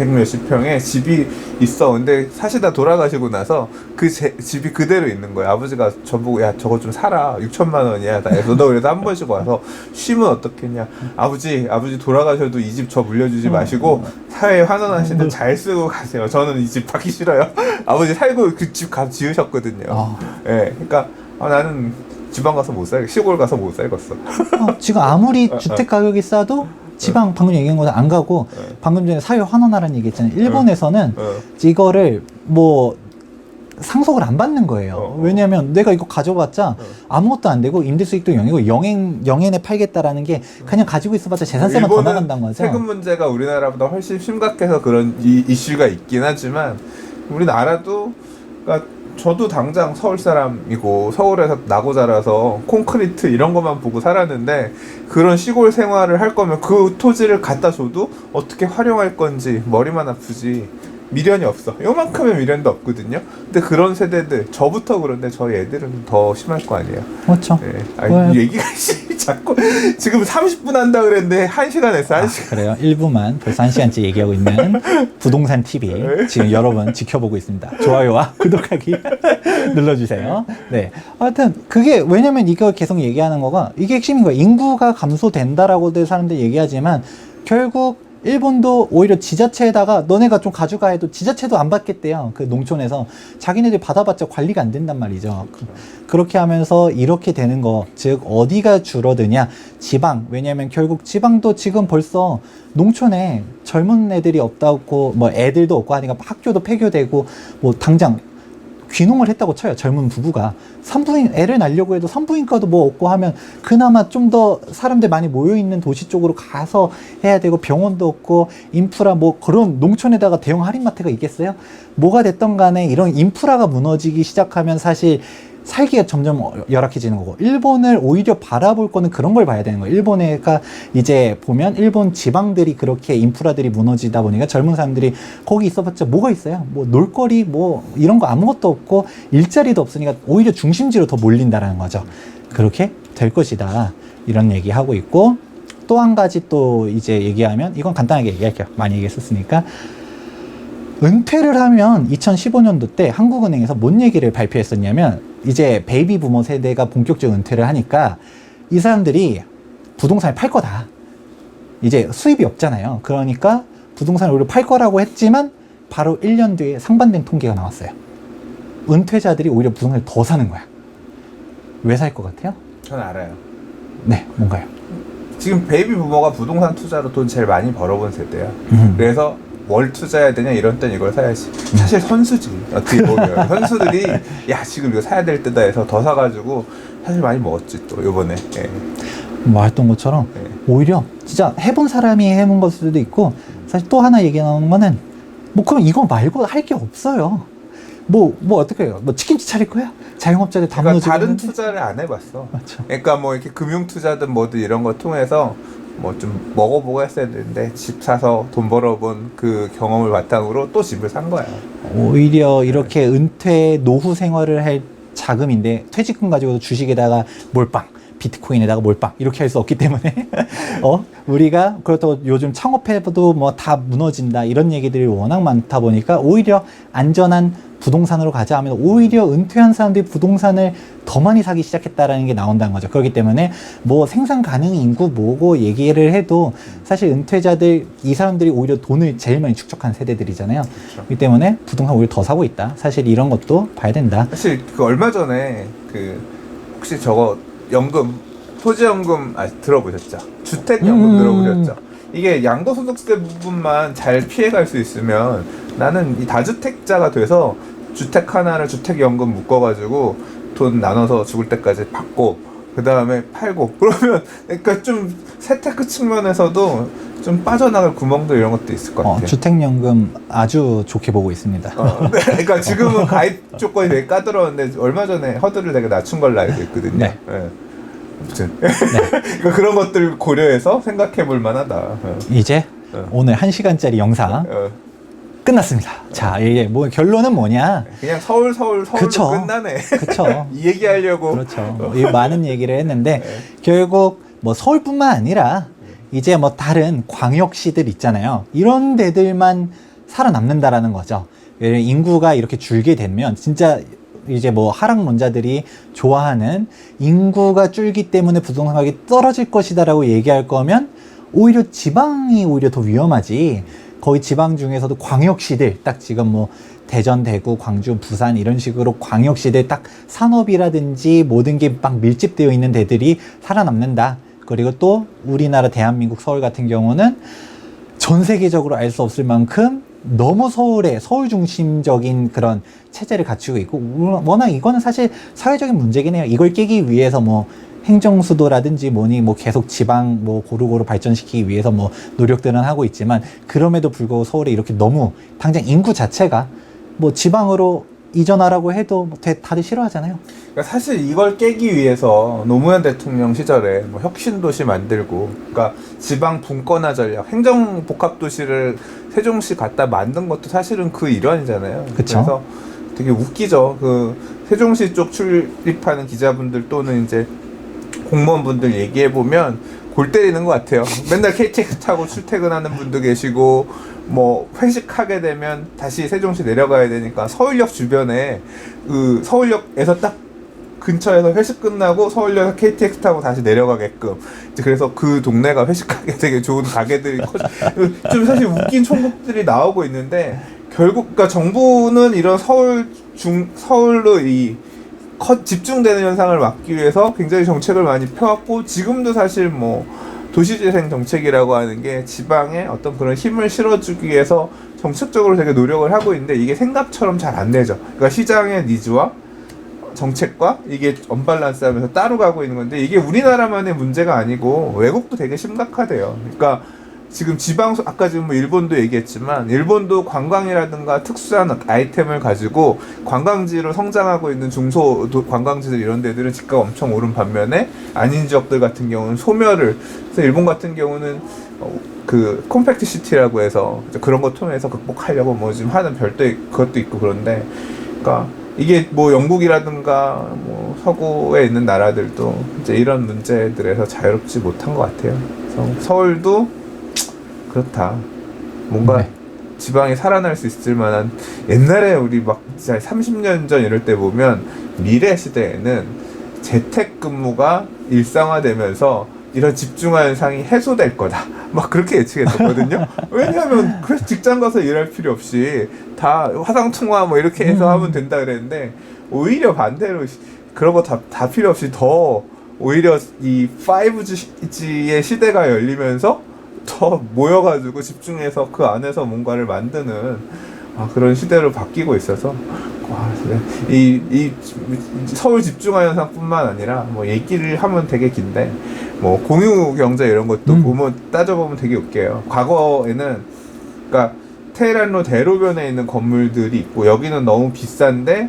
몇십 평에 집이 있어. 근데 사시다 돌아가시고 나서 그 집이 그대로 있는 거예요. 아버지가 저보고 야 저거 좀 사라. 6천만 원이야. 나 그래서 너 그래서 한 번씩 와서 쉬면 어떻겠냐. 아버지 돌아가셔도 이 집 저 물려주지 마시고 사회에 환원하시는 잘 쓰고 가세요. 저는 이 집 받기 싫어요. 아버지 살고 그 집 가 지으셨거든요. 예, 그러니까 나는 지방 가서 못 살겠어. 시골 가서 못 살겠어. 지금 아무리 주택 가격이 싸도 지방 방금 얘기한 것은 안 가고 방금 전에 사회 환원하라는 얘기 했잖아요. 일본에서는 이거를 뭐 상속을 안 받는 거예요. 왜냐하면 내가 이거 가져봤자 아무것도 안 되고 임대 수익도 0이고 영엔에 팔겠다라는 게 그냥 가지고 있어봤자 재산세만 더 나간다는 거죠. 세금 문제가 우리나라보다 훨씬 심각해서 그런 이슈가 있긴 하지만 우리나라도 그러니까 저도 당장 서울 사람이고 서울에서 나고 자라서 콘크리트 이런 것만 보고 살았는데 그런 시골 생활을 할 거면 그 토지를 갖다 줘도 어떻게 활용할 건지 머리만 아프지 미련이 없어. 요만큼의 미련도 없거든요. 근데 그런 세대들 저부터 그런데 저희 애들은 더 심할 거 아니에요. 그렇죠. 네. 아니, 얘기가 자꾸 지금 30분 한다 그랬는데 1시간 했어. 1시간. 그래요. 1부만 벌써 1시간째 얘기하고 있는 부동산 TV 지금 여러분 지켜보고 있습니다. 좋아요와 구독하기 눌러주세요. 네. 하여튼 그게 왜냐면 이거 계속 얘기하는 거가 이게 핵심인 거예요. 인구가 감소된다라고들 사람들이 얘기하지만 결국 일본도 오히려 지자체에다가 너네가 좀 가져가 해도 지자체도 안 받겠대요. 그 농촌에서 자기네들이 받아봤자 관리가 안 된단 말이죠. 그렇게 하면서 이렇게 되는 거, 즉 어디가 줄어드냐? 지방. 왜냐하면 결국 지방도 지금 벌써 농촌에 젊은 애들이 없다고 뭐 애들도 없고 하니까 학교도 폐교되고 뭐 당장 귀농을 했다고 쳐요. 젊은 부부가 산부인 애를 낳으려고 해도 산부인과도 뭐 없고 하면 그나마 좀 더 사람들 많이 모여있는 도시 쪽으로 가서 해야 되고 병원도 없고 인프라 뭐 그런 농촌에다가 대형 할인마트가 있겠어요? 뭐가 됐던 간에 이런 인프라가 무너지기 시작하면 사실 살기가 점점 열악해지는 거고 일본을 오히려 바라볼 거는 그런 걸 봐야 되는 거예요. 일본에가 이제 보면 일본 지방들이 그렇게 인프라들이 무너지다 보니까 젊은 사람들이 거기 있어봤자 뭐가 있어요? 뭐 놀거리 뭐 이런 거 아무것도 없고 일자리도 없으니까 오히려 중심지로 더 몰린다라는 거죠. 그렇게 될 것이다. 이런 얘기하고 있고 또 한 가지 또 이제 얘기하면 이건 간단하게 얘기할게요. 많이 얘기했었으니까 은퇴를 하면 2015년도 때 한국은행에서 뭔 얘기를 발표했었냐면 이제 베이비 부모 세대가 본격적으로 은퇴를 하니까 이 사람들이 부동산을 팔 거다. 이제 수입이 없잖아요. 그러니까 부동산을 오히려 팔 거라고 했지만 바로 1년 뒤에 상반된 통계가 나왔어요. 은퇴자들이 오히려 부동산을 더 사는 거야. 왜 살 것 같아요? 전 알아요. 네, 뭔가요? 지금 베이비 부모가 부동산 투자로 돈 제일 많이 벌어본 세대야. 그래서 뭘 투자해야 되냐 이런 땐 이걸 사야지. 사실 선수지 어떻게 보면 선수들이 야 지금 이거 사야 될 때다 해서 더 사가지고 사실 많이 먹었지 또 요번에. 예. 말했던 것처럼 오히려 진짜 해본 사람이 해본 걸 수도 있고 사실 또 하나 얘기 나오는 거는 뭐 그럼 이거 말고 할 게 없어요. 뭐 어떻게 해요? 뭐 치킨집 차릴 거야? 자영업자들 다 그러니까 다른 무너지겠는데? 투자를 안 해봤어. 맞죠. 그러니까 뭐 이렇게 금융 투자든 뭐든 이런 거 통해서 뭐 좀 먹어보고 했어야 되는데 집 사서 돈 벌어본 그 경험을 바탕으로 또 집을 산 거야. 오히려 이렇게 은퇴 노후 생활을 할 자금인데 퇴직금 가지고도 주식에다가 몰빵 비트코인에다가 몰빵 이렇게 할 수 없기 때문에 우리가 그렇다고 요즘 창업해도 뭐 다 무너진다 이런 얘기들이 워낙 많다 보니까 오히려 안전한 부동산으로 가자 하면 오히려 은퇴한 사람들이 부동산을 더 많이 사기 시작했다라는 게 나온다는 거죠. 그렇기 때문에 뭐 생산 가능 인구 뭐고 얘기를 해도 사실 은퇴자들 이 사람들이 오히려 돈을 제일 많이 축적한 세대들이잖아요. 그렇죠. 그렇기 때문에 부동산 오히려 더 사고 있다. 사실 이런 것도 봐야 된다. 사실 그 얼마 전에 그 혹시 저거 연금 토지연금 들어보셨죠? 주택연금 들어보셨죠? 이게 양도소득세 부분만 잘 피해갈 수 있으면 나는 이 다주택자가 돼서 주택 하나를 주택연금 묶어가지고 돈 나눠서 죽을 때까지 받고 그 다음에 팔고 그러면 그러니까 좀 세테크 측면에서도 좀 빠져나갈 구멍도 이런 것도 있을 것 같아요. 주택연금 아주 좋게 보고 있습니다. 네, 그러니까 지금은 가입 조건이 되게 까다로운데 얼마 전에 허들을 되게 낮춘 걸로 알고 있거든요. 네. 네. 아무튼 그러니까 그런 것들 고려해서 생각해 볼 만하다. 이제 오늘 1시간짜리 영상 끝났습니다. 자, 이게 뭐 결론은 뭐냐? 그냥 서울로 그쵸. 끝나네. 그쵸. 이 얘기하려고. 그렇죠. 이 많은 얘기를 했는데 결국 뭐 서울뿐만 아니라 이제 뭐 다른 광역시들 있잖아요. 이런 데들만 살아남는다라는 거죠. 왜냐면 인구가 이렇게 줄게 되면 진짜 이제 뭐 하락론자들이 좋아하는 인구가 줄기 때문에 부동산 가격이 떨어질 것이다라고 얘기할 거면 오히려 지방이 오히려 더 위험하지. 거의 지방 중에서도 광역시들 딱 지금 뭐 대전, 대구, 광주, 부산 이런 식으로 광역시들 딱 산업이라든지 모든 게 막 밀집되어 있는 데들이 살아남는다. 그리고 또 우리나라 대한민국 서울 같은 경우는 전 세계적으로 알 수 없을 만큼 너무 서울 중심적인 그런 체제를 갖추고 있고 워낙 이거는 사실 사회적인 문제긴 해요. 이걸 깨기 위해서 뭐 행정수도라든지 뭐니 뭐 계속 지방 뭐 고루고루 발전시키기 위해서 뭐 노력들은 하고 있지만 그럼에도 불구하고 서울에 이렇게 너무 당장 인구 자체가 뭐 지방으로 이전하라고 해도 뭐 다들 싫어하잖아요. 그러니까 사실 이걸 깨기 위해서 노무현 대통령 시절에 뭐 혁신도시 만들고, 그러니까 지방 분권화 전략, 행정복합도시를 세종시 갖다 만든 것도 사실은 그 일환이잖아요. 그쵸. 그래서 되게 웃기죠. 그 세종시 쪽 출입하는 기자분들 또는 이제 공무원분들 얘기해 보면 골 때리는 것 같아요. 맨날 KTX 타고 출퇴근하는 분도 계시고, 뭐 회식하게 되면 다시 세종시 내려가야 되니까 서울역 주변에 그 서울역에서 딱 근처에서 회식 끝나고 서울역에서 KTX 타고 다시 내려가게끔, 이제 그래서 그 동네가 회식하기 되게 좋은 가게들이 좀 사실 웃긴 총국들이 나오고 있는데, 결국 그러니까 정부는 이런 서울로 집중되는 현상을 막기 위해서 굉장히 정책을 많이 펴왔고, 지금도 사실 뭐 도시재생 정책이라고 하는 게 지방에 어떤 그런 힘을 실어주기 위해서 정책적으로 되게 노력을 하고 있는데, 이게 생각처럼 잘 안 되죠. 그러니까 시장의 니즈와 정책과 이게 언밸런스 하면서 따로 가고 있는 건데, 이게 우리나라만의 문제가 아니고 외국도 되게 심각하대요. 그러니까 지금 아까 지금 뭐 일본도 얘기했지만, 일본도 관광이라든가 특수한 아이템을 가지고 관광지로 성장하고 있는 관광지들 이런 데들은 집값 엄청 오른 반면에 아닌 지역들 같은 경우는 소멸을. 그래서 일본 같은 경우는 그 콤팩트 시티라고 해서 그런 거 통해서 극복하려고 뭐 지금 하는 별도의 그것도 있고. 그런데 그러니까 이게 뭐 영국이라든가 뭐 서구에 있는 나라들도 이제 이런 문제들에서 자유롭지 못한 것 같아요. 그래서 서울도 그렇다. 뭔가 네. 지방이 살아날 수 있을 만한, 옛날에 우리 막 진짜 30년 전 이럴 때 보면 미래 시대에는 재택근무가 일상화되면서 이런 집중화 현상이 해소될 거다. 막 그렇게 예측했었거든요. 왜냐하면 그래서 직장 가서 일할 필요 없이 다 화상통화 뭐 이렇게 해서 하면 된다 그랬는데, 오히려 반대로 그런 거 다 필요 없이 더 오히려 이 5G의 시대가 열리면서 더 모여가지고 집중해서 그 안에서 뭔가를 만드는 그런 시대로 바뀌고 있어서, 이 서울 집중화 현상뿐만 아니라 뭐 얘기를 하면 되게 긴데, 뭐 공유 경제 이런 것도 따져보면 되게 웃겨요. 과거에는 그러니까 테헤란로 대로변에 있는 건물들이 있고, 여기는 너무 비싼데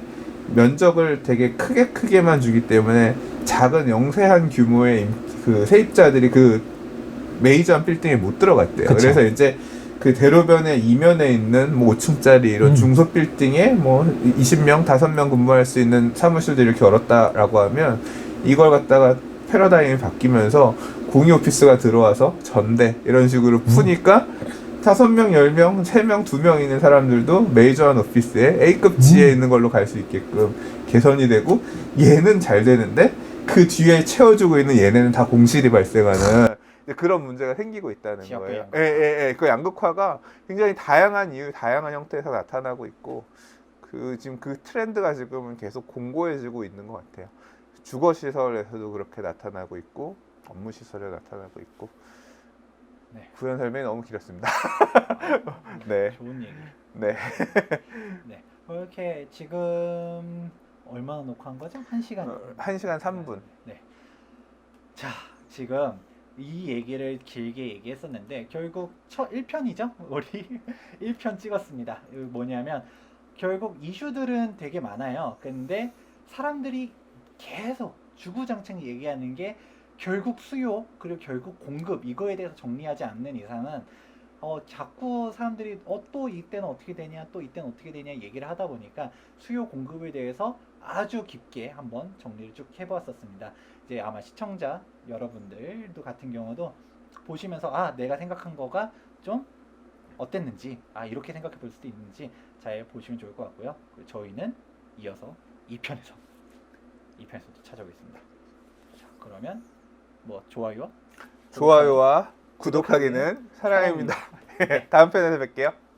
면적을 되게 크게만 주기 때문에 작은 영세한 규모의 그 세입자들이 그 메이저한 빌딩에 못 들어갔대요. 그쵸. 그래서 이제 그 대로변에 이면에 있는 뭐 5층짜리 이런 중소 빌딩에 뭐 20명, 5명 근무할 수 있는 사무실들을 이렇게 열었다라고 하면, 이걸 갖다가 패러다임이 바뀌면서 공유 오피스가 들어와서 전대 이런 식으로 푸니까 5명, 10명, 3명, 2명 있는 사람들도 메이저한 오피스에 A급 지에 있는 걸로 갈 수 있게끔 개선이 되고, 얘는 잘 되는데 그 뒤에 채워주고 있는 얘네는 다 공실이 발생하는 그런 문제가 생기고 있다는 거예요. 예. 그 양극화가 굉장히 다양한 이유, 다양한 형태에서 나타나고 있고, 지금 그 트렌드가 지금은 계속 공고해지고 있는 것 같아요. 주거 시설에서도 그렇게 나타나고 있고, 업무 시설에 나타나고 있고. 네. 구현 설명이 너무 길었습니다. 네. 좋은 얘기. 네. 네. 이렇게 지금 얼마나 녹화한 거죠? 1시간. 1시간 3분. 네. 자, 지금 이 얘기를 길게 얘기했었는데 결국 첫 1편이죠? 우리 1편 찍었습니다. 뭐냐면 결국 이슈들은 되게 많아요. 근데 사람들이 계속 주구장창 얘기하는 게 결국 수요 그리고 결국 공급 이거에 대해서 정리하지 않는 이상은 자꾸 사람들이 또 이때는 어떻게 되냐, 또 이때는 어떻게 되냐 얘기를 하다 보니까 수요 공급에 대해서 아주 깊게 한번 정리를 쭉 해보았었습니다. 이제 아마 시청자 여러분들도 같은 경우도 보시면서 내가 생각한 거가 좀 어땠는지, 이렇게 생각해 볼 수도 있는지 잘 보시면 좋을 것 같고요. 저희는 이어서 2편에서도 찾아오겠습니다. 자, 그러면 뭐 좋아요와 좋아요와 구독하기는 사랑입니다. 다음 편에서 뵐게요.